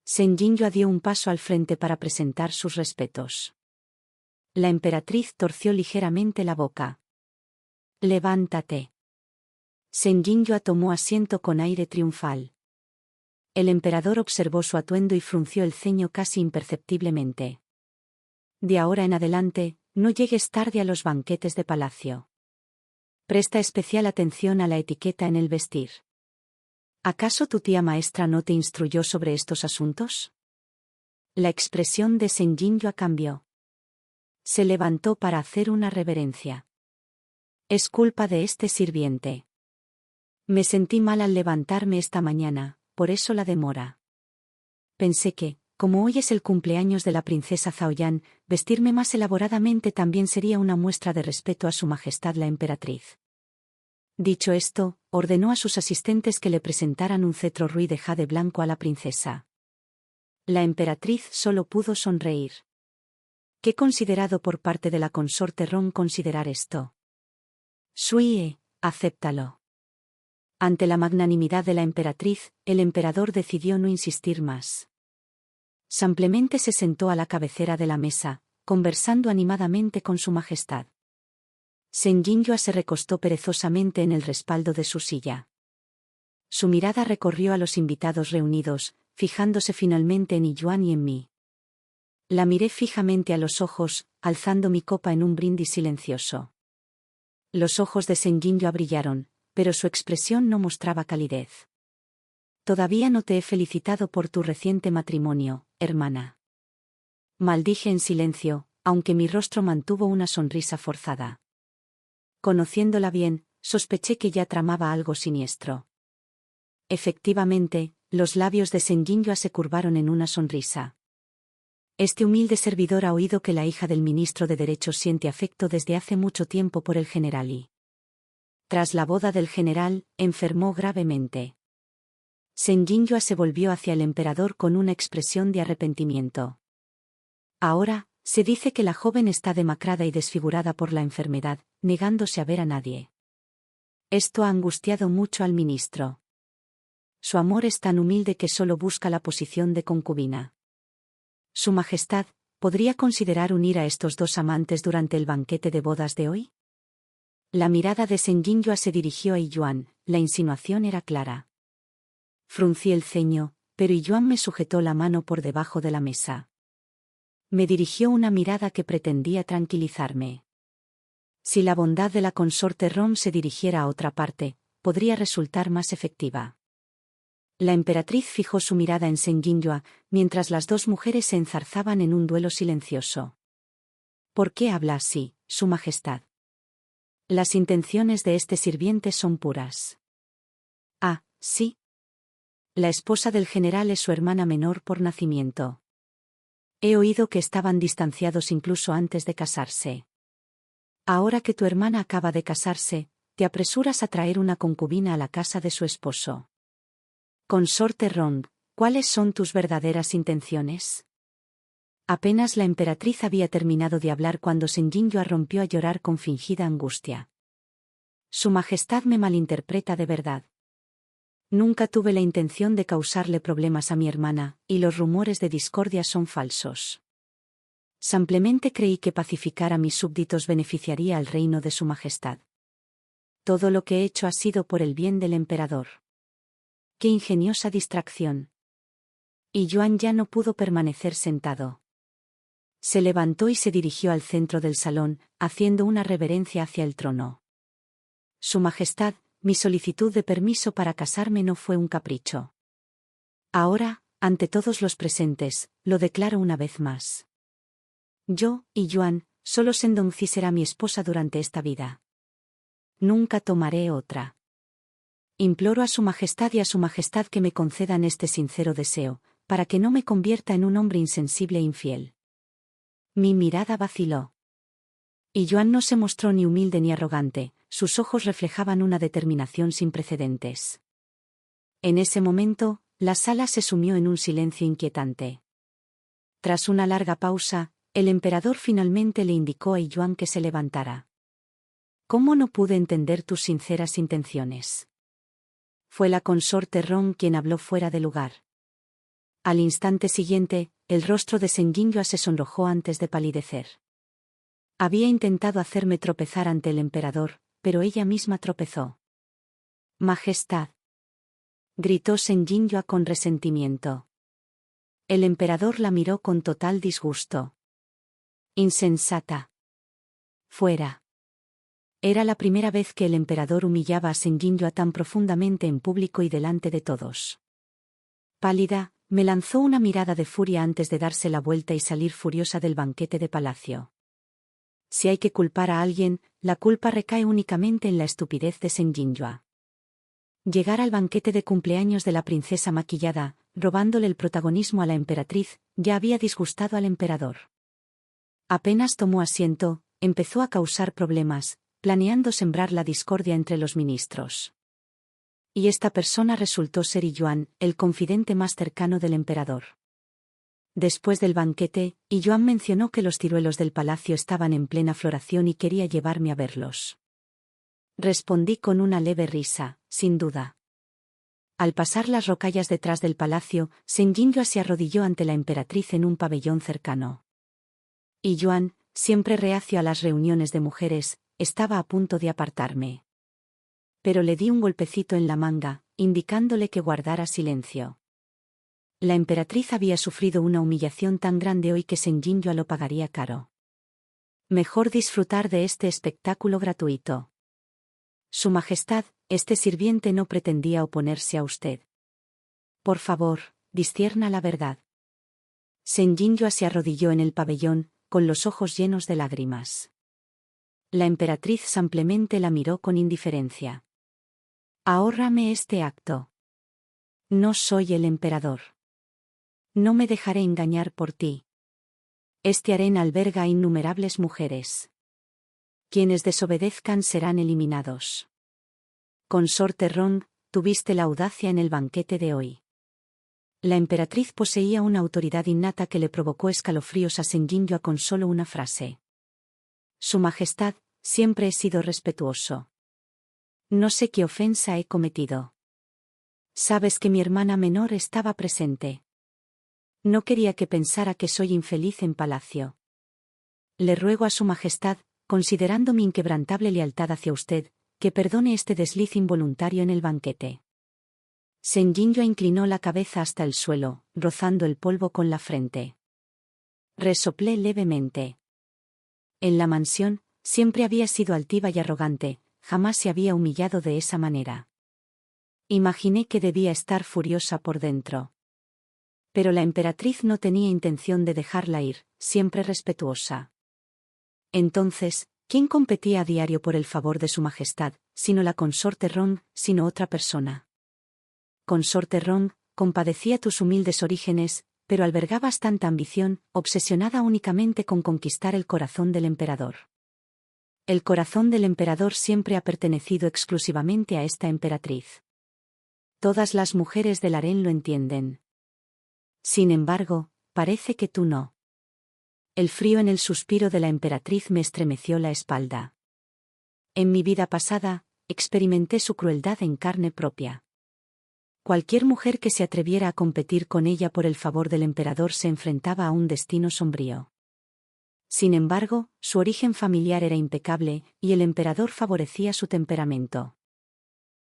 Shen Jingyue dio un paso al frente para presentar sus respetos. La emperatriz torció ligeramente la boca. Levántate. Shen Jingyue tomó asiento con aire triunfal. El emperador observó su atuendo y frunció el ceño casi imperceptiblemente. De ahora en adelante, no llegues tarde a los banquetes de palacio. Presta especial atención a la etiqueta en el vestir. ¿Acaso tu tía maestra no te instruyó sobre estos asuntos? La expresión de Sen Jinhua cambió. Se levantó para hacer una reverencia. Es culpa de este sirviente. Me sentí mal al levantarme esta mañana, por eso la demora. Pensé que, como hoy es el cumpleaños de la princesa Zaoyan, vestirme más elaboradamente también sería una muestra de respeto a su majestad la emperatriz. Dicho esto, ordenó a sus asistentes que le presentaran un cetro rui de jade blanco a la princesa. La emperatriz solo pudo sonreír. Qué considerado por parte de la consorte Ron considerar esto. Suie, acéptalo. Ante la magnanimidad de la emperatriz, el emperador decidió no insistir más. Simplemente se sentó a la cabecera de la mesa, conversando animadamente con su majestad. Sen Jinhua se recostó perezosamente en el respaldo de su silla. Su mirada recorrió a los invitados reunidos, fijándose finalmente en Yuan y en mí. La miré fijamente a los ojos, alzando mi copa en un brindis silencioso. Los ojos de Sen Jinhua brillaron, pero su expresión no mostraba calidez. Todavía no te he felicitado por tu reciente matrimonio, hermana. Maldije en silencio, aunque mi rostro mantuvo una sonrisa forzada. Conociéndola bien, sospeché que ya tramaba algo siniestro. Efectivamente, los labios de Sen Jinhua se curvaron en una sonrisa. Este humilde servidor ha oído que la hija del ministro de Derechos siente afecto desde hace mucho tiempo por el general y, tras la boda del general, enfermó gravemente. Sen Jinhua se volvió hacia el emperador con una expresión de arrepentimiento. Ahora, se dice que la joven está demacrada y desfigurada por la enfermedad, negándose a ver a nadie. Esto ha angustiado mucho al ministro. Su amor es tan humilde que solo busca la posición de concubina. Su Majestad, ¿podría considerar unir a estos dos amantes durante el banquete de bodas de hoy? La mirada de Sen Jinhua se dirigió a Yuan, la insinuación era clara. Fruncí el ceño, pero Yuan me sujetó la mano por debajo de la mesa. Me dirigió una mirada que pretendía tranquilizarme. Si la bondad de la consorte Ron se dirigiera a otra parte, podría resultar más efectiva. La emperatriz fijó su mirada en Sen Jinhua, mientras las dos mujeres se enzarzaban en un duelo silencioso. ¿Por qué habla así, Su Majestad? Las intenciones de este sirviente son puras. Ah, sí. La esposa del general es su hermana menor por nacimiento. He oído que estaban distanciados incluso antes de casarse. Ahora que tu hermana acaba de casarse, te apresuras a traer una concubina a la casa de su esposo. Consorte Rong, ¿cuáles son tus verdaderas intenciones? Apenas la emperatriz había terminado de hablar cuando Sen Jinhua rompió a llorar con fingida angustia. Su Majestad me malinterpreta de verdad. Nunca tuve la intención de causarle problemas a mi hermana, y los rumores de discordia son falsos. Simplemente creí que pacificar a mis súbditos beneficiaría al reino de Su Majestad. Todo lo que he hecho ha sido por el bien del emperador. ¡Qué ingeniosa distracción! Y Yuan ya no pudo permanecer sentado. Se levantó y se dirigió al centro del salón, haciendo una reverencia hacia el trono. Su Majestad, mi solicitud de permiso para casarme no fue un capricho. Ahora, ante todos los presentes, lo declaro una vez más. Yo, y Yuan, solo Sendongzi será mi esposa durante esta vida. Nunca tomaré otra. Imploro a Su Majestad y a Su Majestad que me concedan este sincero deseo, para que no me convierta en un hombre insensible e infiel. Mi mirada vaciló. Y Yuan no se mostró ni humilde ni arrogante, sus ojos reflejaban una determinación sin precedentes. En ese momento, la sala se sumió en un silencio inquietante. Tras una larga pausa, el emperador finalmente le indicó a Yuan que se levantara. ¿Cómo no pude entender tus sinceras intenciones? Fue la consorte Ron quien habló fuera de lugar. Al instante siguiente, el rostro de Sen Jinhua se sonrojó antes de palidecer. Había intentado hacerme tropezar ante el emperador, pero ella misma tropezó. Majestad. Gritó Sen Jinhua con resentimiento. El emperador la miró con total disgusto. Insensata. Fuera. Era la primera vez que el emperador humillaba a Sen Jinhua tan profundamente en público y delante de todos. Pálida, me lanzó una mirada de furia antes de darse la vuelta y salir furiosa del banquete de palacio. Si hay que culpar a alguien, la culpa recae únicamente en la estupidez de Sen Jinhua. Llegar al banquete de cumpleaños de la princesa maquillada, robándole el protagonismo a la emperatriz, ya había disgustado al emperador. Apenas tomó asiento, empezó a causar problemas, planeando sembrar la discordia entre los ministros. Y esta persona resultó ser Yi Yuan, el confidente más cercano del emperador. Después del banquete, Yi Yuan mencionó que los ciruelos del palacio estaban en plena floración y quería llevarme a verlos. Respondí con una leve risa, sin duda. Al pasar las rocallas detrás del palacio, Sen Jinhua se arrodilló ante la emperatriz en un pabellón cercano. Yi Yuan, siempre reacio a las reuniones de mujeres, estaba a punto de apartarme. Pero le di un golpecito en la manga, indicándole que guardara silencio. La emperatriz había sufrido una humillación tan grande hoy que Sen Jinhua lo pagaría caro. Mejor disfrutar de este espectáculo gratuito. Su Majestad, este sirviente no pretendía oponerse a usted. Por favor, discierna la verdad. Sen Jinhua se arrodilló en el pabellón, con los ojos llenos de lágrimas. La emperatriz simplemente la miró con indiferencia. Ahórrame este acto. No soy el emperador. No me dejaré engañar por ti. Este harén alberga a innumerables mujeres. Quienes desobedezcan serán eliminados. Consorte Rong, tuviste la audacia en el banquete de hoy. La emperatriz poseía una autoridad innata que le provocó escalofríos a Sen Jinhua con solo una frase. Su Majestad, siempre he sido respetuoso. No sé qué ofensa he cometido. Sabes que mi hermana menor estaba presente. No quería que pensara que soy infeliz en palacio. Le ruego a Su Majestad, considerando mi inquebrantable lealtad hacia usted, que perdone este desliz involuntario en el banquete. Sen Jinhua inclinó la cabeza hasta el suelo, rozando el polvo con la frente. Resoplé levemente. En la mansión, siempre había sido altiva y arrogante, jamás se había humillado de esa manera. Imaginé que debía estar furiosa por dentro. Pero la emperatriz no tenía intención de dejarla ir, siempre respetuosa. Entonces, ¿quién competía a diario por el favor de Su Majestad, sino la consorte Rong, sino otra persona? Consorte Rong, compadecía tus humildes orígenes, pero albergabas tanta ambición, obsesionada únicamente con conquistar el corazón del emperador. El corazón del emperador siempre ha pertenecido exclusivamente a esta emperatriz. Todas las mujeres del harén lo entienden. Sin embargo, parece que tú no. El frío en el suspiro de la emperatriz me estremeció la espalda. En mi vida pasada, experimenté su crueldad en carne propia. Cualquier mujer que se atreviera a competir con ella por el favor del emperador se enfrentaba a un destino sombrío. Sin embargo, su origen familiar era impecable, y el emperador favorecía su temperamento.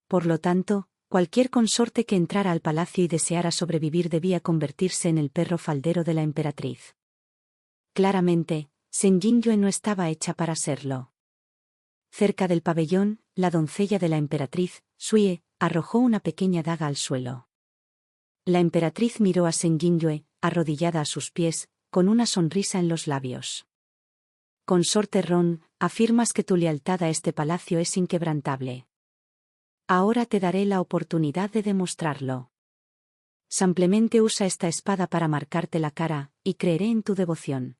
Por lo tanto, cualquier consorte que entrara al palacio y deseara sobrevivir debía convertirse en el perro faldero de la emperatriz. Claramente, Sen Jinhua no estaba hecha para serlo. Cerca del pabellón, la doncella de la emperatriz, Sue, arrojó una pequeña daga al suelo. La emperatriz miró a Sen Jinhua, arrodillada a sus pies, con una sonrisa en los labios. Consorte Rong, afirmas que tu lealtad a este palacio es inquebrantable. Ahora te daré la oportunidad de demostrarlo. Simplemente usa esta espada para marcarte la cara, y creeré en tu devoción.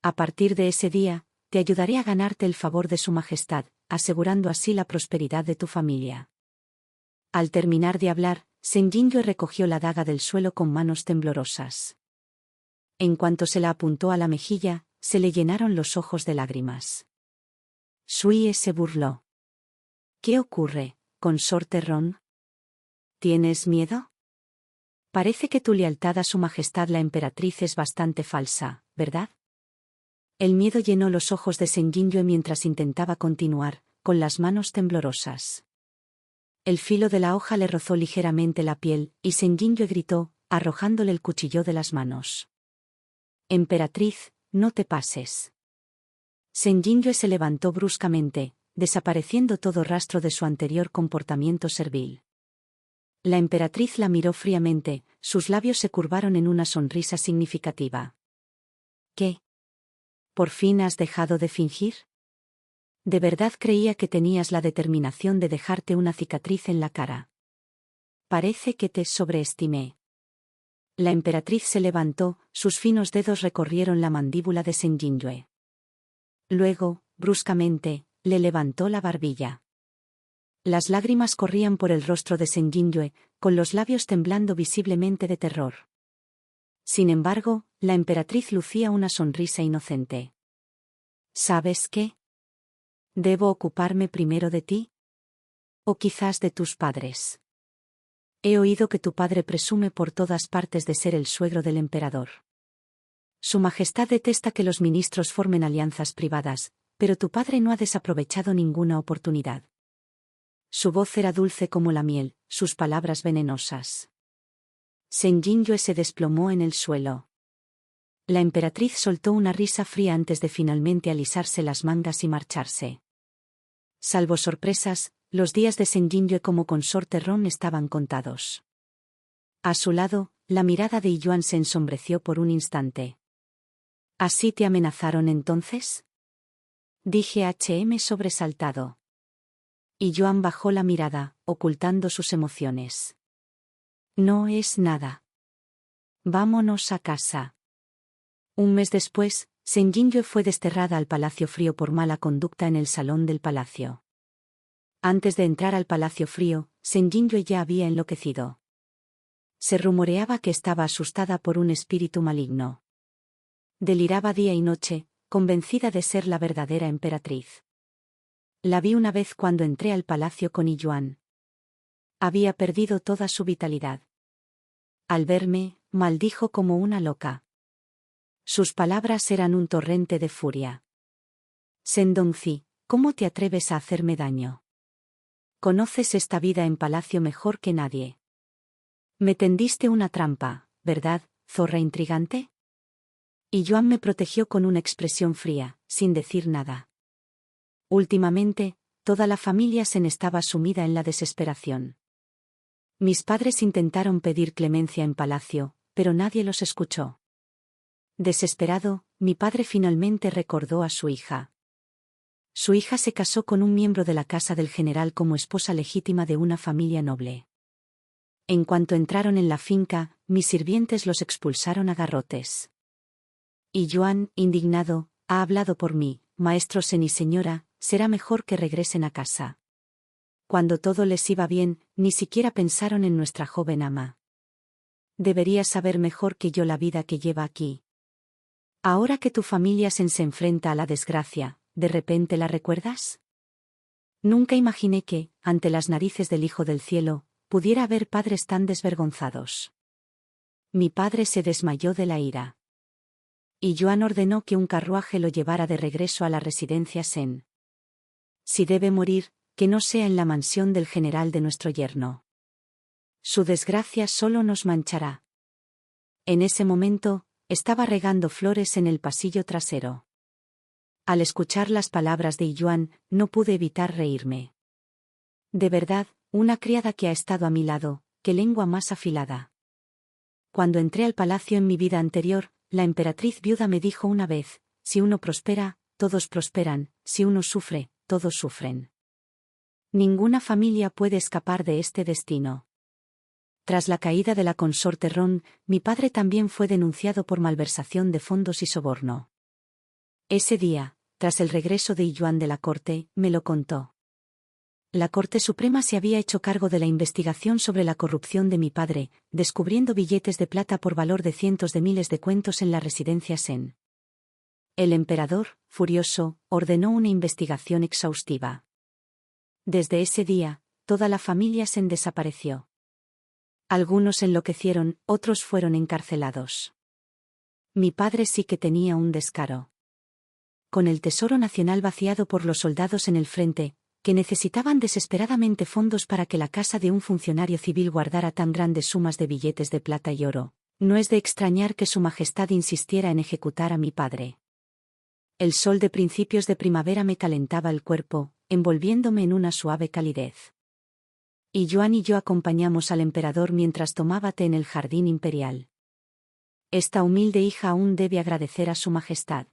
A partir de ese día, te ayudaré a ganarte el favor de Su Majestad, asegurando así la prosperidad de tu familia. Al terminar de hablar, Sen Jinhua recogió la daga del suelo con manos temblorosas. En cuanto se la apuntó a la mejilla, se le llenaron los ojos de lágrimas. Sue se burló. ¿Qué ocurre, consorte Rong? ¿Tienes miedo? Parece que tu lealtad a Su Majestad la emperatriz es bastante falsa, ¿verdad? El miedo llenó los ojos de Sen Jinhua mientras intentaba continuar, con las manos temblorosas. El filo de la hoja le rozó ligeramente la piel, y Sen Jinhua gritó, arrojándole el cuchillo de las manos. Emperatriz, no te pases. Sen Jinhua se levantó bruscamente, desapareciendo todo rastro de su anterior comportamiento servil. La emperatriz la miró fríamente, sus labios se curvaron en una sonrisa significativa. ¿Qué? ¿Por fin has dejado de fingir? De verdad creía que tenías la determinación de dejarte una cicatriz en la cara. Parece que te sobreestimé. La emperatriz se levantó, sus finos dedos recorrieron la mandíbula de Sen Jingyue. Luego, bruscamente, le levantó la barbilla. Las lágrimas corrían por el rostro de Sen Jingyue, con los labios temblando visiblemente de terror. Sin embargo, la emperatriz lucía una sonrisa inocente. ¿Sabes qué? ¿Debo ocuparme primero de ti? ¿O quizás de tus padres? He oído que tu padre presume por todas partes de ser el suegro del emperador. Su Majestad detesta que los ministros formen alianzas privadas, pero tu padre no ha desaprovechado ninguna oportunidad. Su voz era dulce como la miel, sus palabras venenosas. Sen Jingyue se desplomó en el suelo. La emperatriz soltó una risa fría antes de finalmente alisarse las mangas y marcharse. Salvo sorpresas, los días de Sen Jingyue como consorte Ron estaban contados. A su lado, la mirada de Yuan se ensombreció por un instante. ¿Así te amenazaron entonces? Dije sobresaltado. Y Yuan bajó la mirada, ocultando sus emociones. No es nada. Vámonos a casa. Un mes después, Sen Jingyue fue desterrada al Palacio Frío por mala conducta en el salón del palacio. Antes de entrar al Palacio Frío, Sen Jingyue ya había enloquecido. Se rumoreaba que estaba asustada por un espíritu maligno. Deliraba día y noche, convencida de ser la verdadera emperatriz. La vi una vez cuando entré al palacio con Yuan. Había perdido toda su vitalidad. Al verme, maldijo como una loca. Sus palabras eran un torrente de furia. Sen Dongzi, ¿cómo te atreves a hacerme daño? Conoces esta vida en palacio mejor que nadie. Me tendiste una trampa, ¿verdad, zorra intrigante? Y Yuan me protegió con una expresión fría, sin decir nada. Últimamente, toda la familia Sen estaba sumida en la desesperación. Mis padres intentaron pedir clemencia en palacio, pero nadie los escuchó. Desesperado, mi padre finalmente recordó a su hija. Su hija se casó con un miembro de la casa del general como esposa legítima de una familia noble. En cuanto entraron en la finca, mis sirvientes los expulsaron a garrotes. Y Yuan, indignado, ha hablado por mí, maestro Sen y señora, será mejor que regresen a casa. Cuando todo les iba bien, ni siquiera pensaron en nuestra joven ama. Deberías saber mejor que yo la vida que lleva aquí. Ahora que tu familia se enfrenta a la desgracia, ¿de repente la recuerdas? Nunca imaginé que, ante las narices del Hijo del Cielo, pudiera haber padres tan desvergonzados. Mi padre se desmayó de la ira. Y Yuan ordenó que un carruaje lo llevara de regreso a la residencia Sen. Si debe morir, que no sea en la mansión del general de nuestro yerno. Su desgracia solo nos manchará. En ese momento, estaba regando flores en el pasillo trasero. Al escuchar las palabras de Yuan, no pude evitar reírme. De verdad, una criada que ha estado a mi lado, qué lengua más afilada. Cuando entré al palacio en mi vida anterior, la emperatriz viuda me dijo una vez, si uno prospera, todos prosperan, si uno sufre, todos sufren. Ninguna familia puede escapar de este destino. Tras la caída de la consorte Ron, mi padre también fue denunciado por malversación de fondos y soborno. Ese día, tras el regreso de Yuan de la corte, me lo contó. La Corte Suprema se había hecho cargo de la investigación sobre la corrupción de mi padre, descubriendo billetes de plata por valor de cientos de miles de cuentos en la residencia Sen. El emperador, furioso, ordenó una investigación exhaustiva. Desde ese día, toda la familia Sen desapareció. Algunos enloquecieron, otros fueron encarcelados. Mi padre sí que tenía un descaro. Con el tesoro nacional vaciado por los soldados en el frente, que necesitaban desesperadamente fondos para que la casa de un funcionario civil guardara tan grandes sumas de billetes de plata y oro, no es de extrañar que Su Majestad insistiera en ejecutar a mi padre. El sol de principios de primavera me calentaba el cuerpo, envolviéndome en una suave calidez. Y Yuan y yo acompañamos al emperador mientras tomaba té en el jardín imperial. Esta humilde hija aún debe agradecer a su majestad.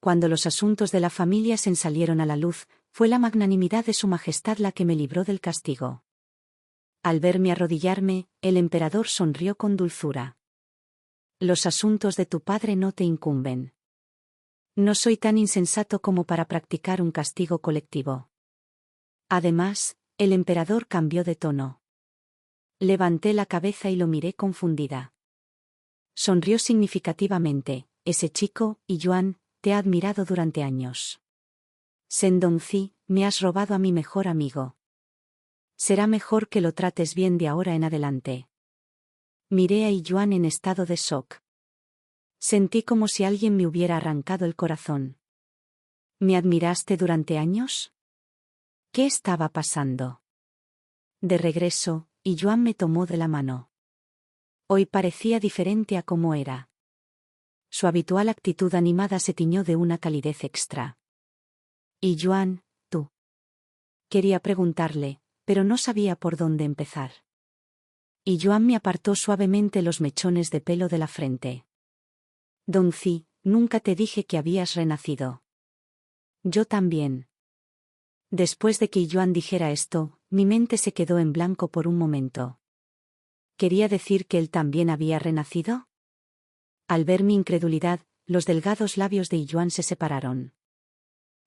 Cuando los asuntos de la familia se salieron a la luz, fue la magnanimidad de su majestad la que me libró del castigo. Al verme arrodillarme, el emperador sonrió con dulzura. Los asuntos de tu padre no te incumben. No soy tan insensato como para practicar un castigo colectivo. Además, el emperador cambió de tono. Levanté la cabeza y lo miré confundida. Sonrió significativamente. Ese chico, y Yuan, te ha admirado durante años. Sendongzi, me has robado a mi mejor amigo. Será mejor que lo trates bien de ahora en adelante. Miré a Yuan en estado de shock. Sentí como si alguien me hubiera arrancado el corazón. ¿Me admiraste durante años? ¿Qué estaba pasando? De regreso, Yuan me tomó de la mano. Hoy parecía diferente a como era. Su habitual actitud animada se tiñó de una calidez extra. Yuan, tú. Quería preguntarle, pero no sabía por dónde empezar. Yuan me apartó suavemente los mechones de pelo de la frente. Dongzi, nunca te dije que habías renacido. Yo también. Después de que Yuan dijera esto, mi mente se quedó en blanco por un momento. ¿Quería decir que él también había renacido? Al ver mi incredulidad, los delgados labios de Yuan se separaron.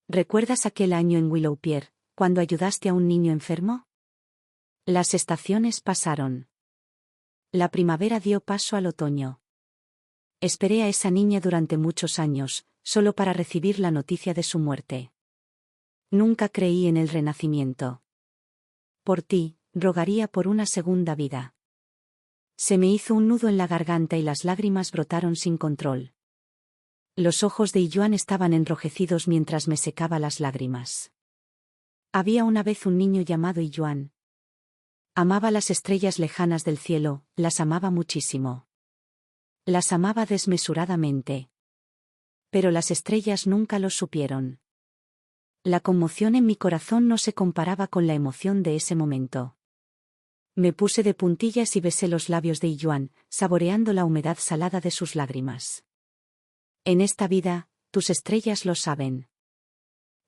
¿Recuerdas aquel año en Willowpier, cuando ayudaste a un niño enfermo? Las estaciones pasaron. La primavera dio paso al otoño. Esperé a esa niña durante muchos años, solo para recibir la noticia de su muerte. Nunca creí en el renacimiento. Por ti, rogaría por una segunda vida. Se me hizo un nudo en la garganta y las lágrimas brotaron sin control. Los ojos de Yuan estaban enrojecidos mientras me secaba las lágrimas. Había una vez un niño llamado Yuan. Amaba las estrellas lejanas del cielo, las amaba muchísimo. Las amaba desmesuradamente. Pero las estrellas nunca lo supieron. La conmoción en mi corazón no se comparaba con la emoción de ese momento. Me puse de puntillas y besé los labios de Yuan, saboreando la humedad salada de sus lágrimas. En esta vida, tus estrellas lo saben.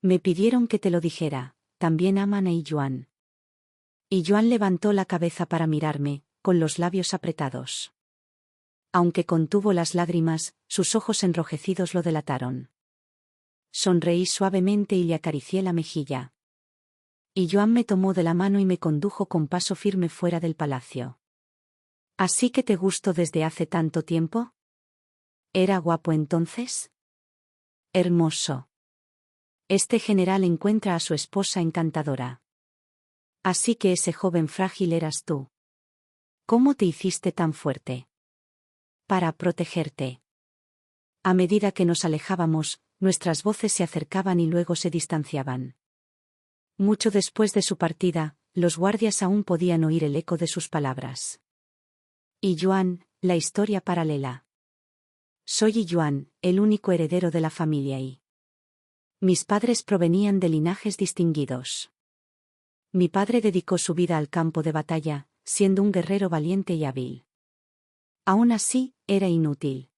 Me pidieron que te lo dijera, también aman a Yuan. Yuan levantó la cabeza para mirarme, con los labios apretados. Aunque contuvo las lágrimas, sus ojos enrojecidos lo delataron. Sonreí suavemente y le acaricié la mejilla. Yuan me tomó de la mano y me condujo con paso firme fuera del palacio. ¿Así que te gusto desde hace tanto tiempo? ¿Era guapo entonces? Hermoso. Este general encuentra a su esposa encantadora. Así que ese joven frágil eras tú. ¿Cómo te hiciste tan fuerte? Para protegerte. A medida que nos alejábamos, nuestras voces se acercaban y luego se distanciaban. Mucho después de su partida, los guardias aún podían oír el eco de sus palabras. Yuan, la historia paralela. Soy Yuan, el único heredero de la familia y. Mis padres provenían de linajes distinguidos. Mi padre dedicó su vida al campo de batalla, siendo un guerrero valiente y hábil. Aún así, era inútil.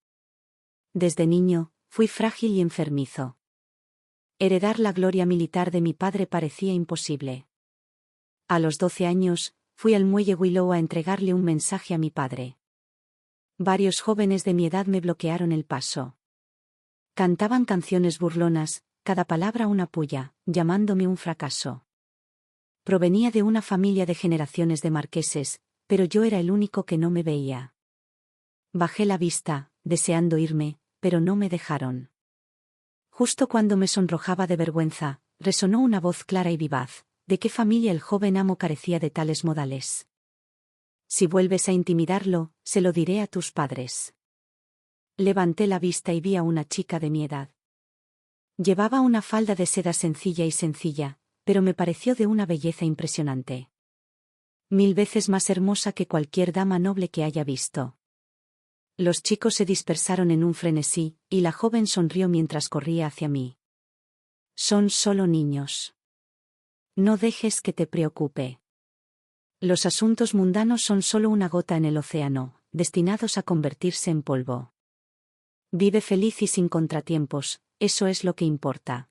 Desde niño, fui frágil y enfermizo. Heredar la gloria militar de mi padre parecía imposible. A los 12 años, fui al muelle Willow a entregarle un mensaje a mi padre. Varios jóvenes de mi edad me bloquearon el paso. Cantaban canciones burlonas, cada palabra una puya, llamándome un fracaso. Provenía de una familia de generaciones de marqueses, pero yo era el único que no me veía. Bajé la vista, deseando irme, pero no me dejaron. Justo cuando me sonrojaba de vergüenza, resonó una voz clara y vivaz. ¿De qué familia el joven amo carecía de tales modales? Si vuelves a intimidarlo, se lo diré a tus padres. Levanté la vista y vi a una chica de mi edad. Llevaba una falda de seda sencilla, pero me pareció de una belleza impresionante. 1000 veces más hermosa que cualquier dama noble que haya visto. Los chicos se dispersaron en un frenesí, y la joven sonrió mientras corría hacia mí. Son solo niños. No dejes que te preocupe. Los asuntos mundanos son solo una gota en el océano, destinados a convertirse en polvo. Vive feliz y sin contratiempos, eso es lo que importa.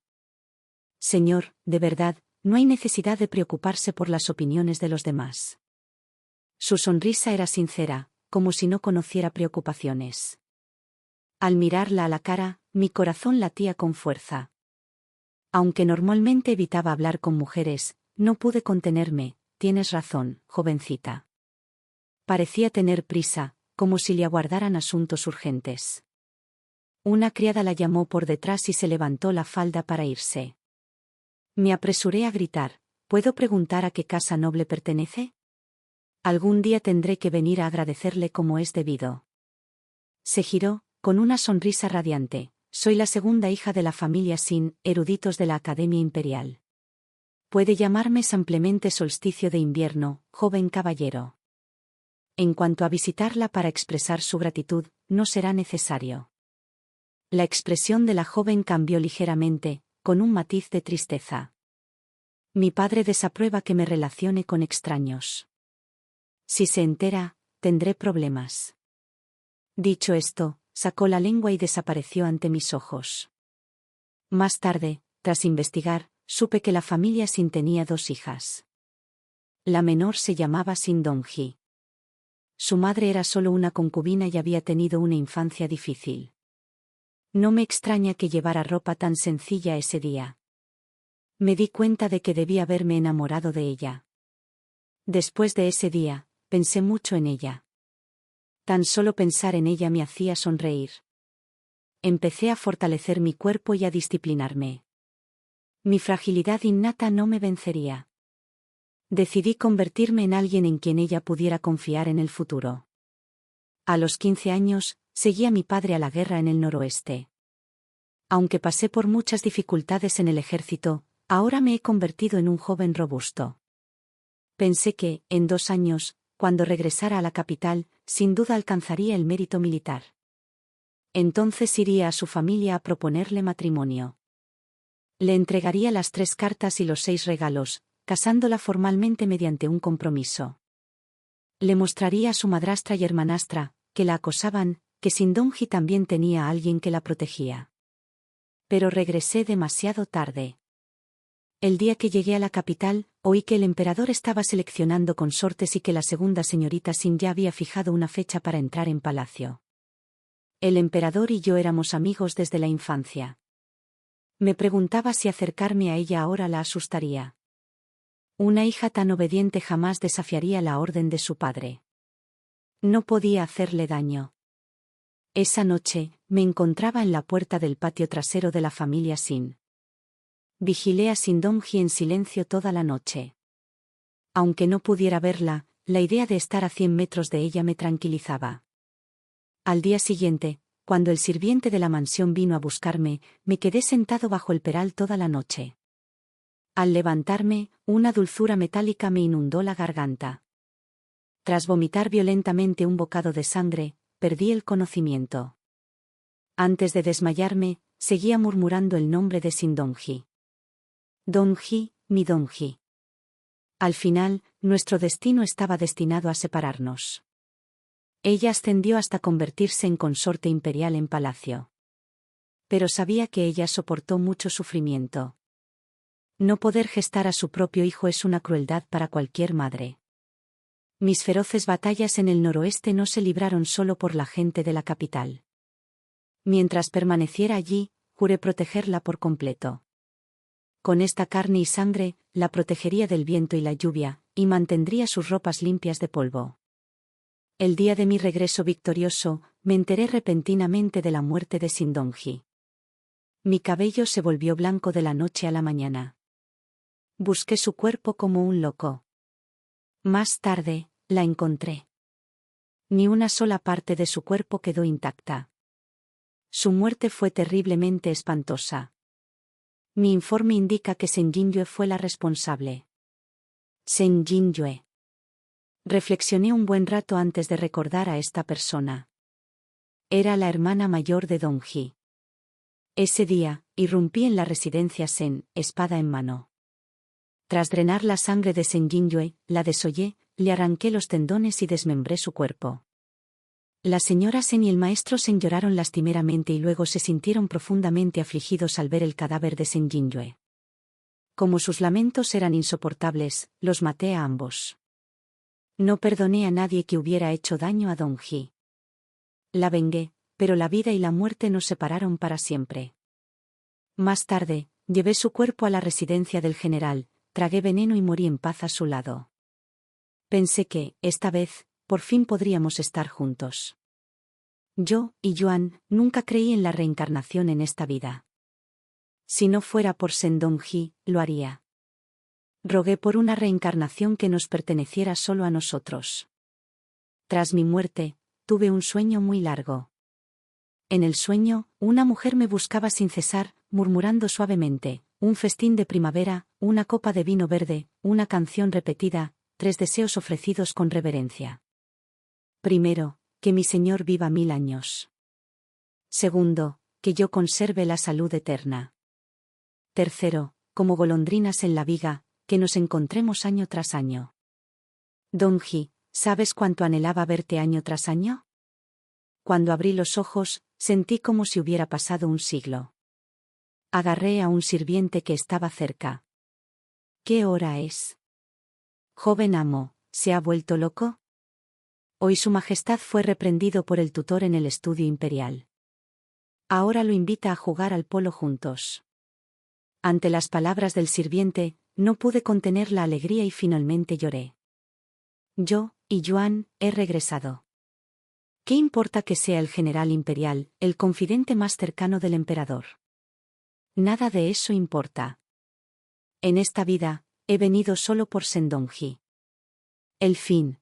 Señor, de verdad, no hay necesidad de preocuparse por las opiniones de los demás. Su sonrisa era sincera, como si no conociera preocupaciones. Al mirarla a la cara, mi corazón latía con fuerza. Aunque normalmente evitaba hablar con mujeres, no pude contenerme. Tienes razón, jovencita. Parecía tener prisa, como si le aguardaran asuntos urgentes. Una criada la llamó por detrás y se levantó la falda para irse. Me apresuré a gritar, ¿puedo preguntar a qué casa noble pertenece? Algún día tendré que venir a agradecerle como es debido. Se giró, con una sonrisa radiante. Soy la segunda hija de la familia Sin, eruditos de la Academia Imperial. Puede llamarme simplemente Solsticio de Invierno, joven caballero. En cuanto a visitarla para expresar su gratitud, no será necesario. La expresión de la joven cambió ligeramente, con un matiz de tristeza. Mi padre desaprueba que me relacione con extraños. Si se entera, tendré problemas. Dicho esto, sacó la lengua y desapareció ante mis ojos. Más tarde, tras investigar, supe que la familia Sin tenía 2 hijas. La menor se llamaba Sin Dongji. Su madre era solo una concubina y había tenido una infancia difícil. No me extraña que llevara ropa tan sencilla ese día. Me di cuenta de que debía haberme enamorado de ella. Después de ese día, pensé mucho en ella. Tan solo pensar en ella me hacía sonreír. Empecé a fortalecer mi cuerpo y a disciplinarme. Mi fragilidad innata no me vencería. Decidí convertirme en alguien en quien ella pudiera confiar en el futuro. A los 15 años, seguí a mi padre a la guerra en el noroeste. Aunque pasé por muchas dificultades en el ejército, ahora me he convertido en un joven robusto. Pensé que, en 2 años, cuando regresara a la capital, sin duda alcanzaría el mérito militar. Entonces iría a su familia a proponerle matrimonio. Le entregaría las 3 cartas y los 6 regalos, casándola formalmente mediante un compromiso. Le mostraría a su madrastra y hermanastra, que la acosaban, que Sin Dongji también tenía a alguien que la protegía. Pero regresé demasiado tarde. El día que llegué a la capital, oí que el emperador estaba seleccionando consortes y que la segunda señorita Sin ya había fijado una fecha para entrar en palacio. El emperador y yo éramos amigos desde la infancia. Me preguntaba si acercarme a ella ahora la asustaría. Una hija tan obediente jamás desafiaría la orden de su padre. No podía hacerle daño. Esa noche, me encontraba en la puerta del patio trasero de la familia Sin. Vigilé a Sin Dongji en silencio toda la noche. Aunque no pudiera verla, la idea de estar a 100 metros de ella me tranquilizaba. Al día siguiente, cuando el sirviente de la mansión vino a buscarme, me quedé sentado bajo el peral toda la noche. Al levantarme, una dulzura metálica me inundó la garganta. Tras vomitar violentamente un bocado de sangre, perdí el conocimiento. Antes de desmayarme, seguía murmurando el nombre de Sin Dongji. Dongji, mi Dongji. Al final, nuestro destino estaba destinado a separarnos. Ella ascendió hasta convertirse en consorte imperial en palacio. Pero sabía que ella soportó mucho sufrimiento. No poder gestar a su propio hijo es una crueldad para cualquier madre. Mis feroces batallas en el noroeste no se libraron solo por la gente de la capital. Mientras permaneciera allí, juré protegerla por completo. Con esta carne y sangre, la protegería del viento y la lluvia, y mantendría sus ropas limpias de polvo. El día de mi regreso victorioso, me enteré repentinamente de la muerte de Sin Dongji. Mi cabello se volvió blanco de la noche a la mañana. Busqué su cuerpo como un loco. Más tarde, la encontré. Ni una sola parte de su cuerpo quedó intacta. Su muerte fue terriblemente espantosa. Mi informe indica que Shen Jingyue fue la responsable. Shen Jingyue. Reflexioné un buen rato antes de recordar a esta persona. Era la hermana mayor de Dongji. Ese día, irrumpí en la residencia Shen, espada en mano. Tras drenar la sangre de Sen Yingyue, la desollé, le arranqué los tendones y desmembré su cuerpo. La señora Sen y el maestro Sen lloraron lastimeramente y luego se sintieron profundamente afligidos al ver el cadáver de Sen Yingyue. Como sus lamentos eran insoportables, los maté a ambos. No perdoné a nadie que hubiera hecho daño a Dong Ji. La vengué, pero la vida y la muerte nos separaron para siempre. Más tarde, llevé su cuerpo a la residencia del general, tragué veneno y morí en paz a su lado. Pensé que, esta vez, por fin podríamos estar juntos. Yo, y Yuan, nunca creí en la reencarnación en esta vida. Si no fuera por Sen Dong-ji, lo haría. Rogué por una reencarnación que nos perteneciera solo a nosotros. Tras mi muerte, tuve un sueño muy largo. En el sueño, una mujer me buscaba sin cesar, murmurando suavemente, un festín de primavera, una copa de vino verde, una canción repetida, 3 deseos ofrecidos con reverencia. Primero, que mi Señor viva 1000 años. Segundo, que yo conserve la salud eterna. Tercero, como golondrinas en la viga, que nos encontremos año tras año. Dong-ji, ¿sabes cuánto anhelaba verte año tras año? Cuando abrí los ojos, sentí como si hubiera pasado un siglo. Agarré a un sirviente que estaba cerca. ¿Qué hora es? Joven amo, ¿se ha vuelto loco? Hoy su majestad fue reprendido por el tutor en el estudio imperial. Ahora lo invita a jugar al polo juntos. Ante las palabras del sirviente, no pude contener la alegría y finalmente lloré. Yo, y Yuan, he regresado. ¿Qué importa que sea el general imperial, el confidente más cercano del emperador? Nada de eso importa. En esta vida, he venido solo por Sen Dong-ji. El fin.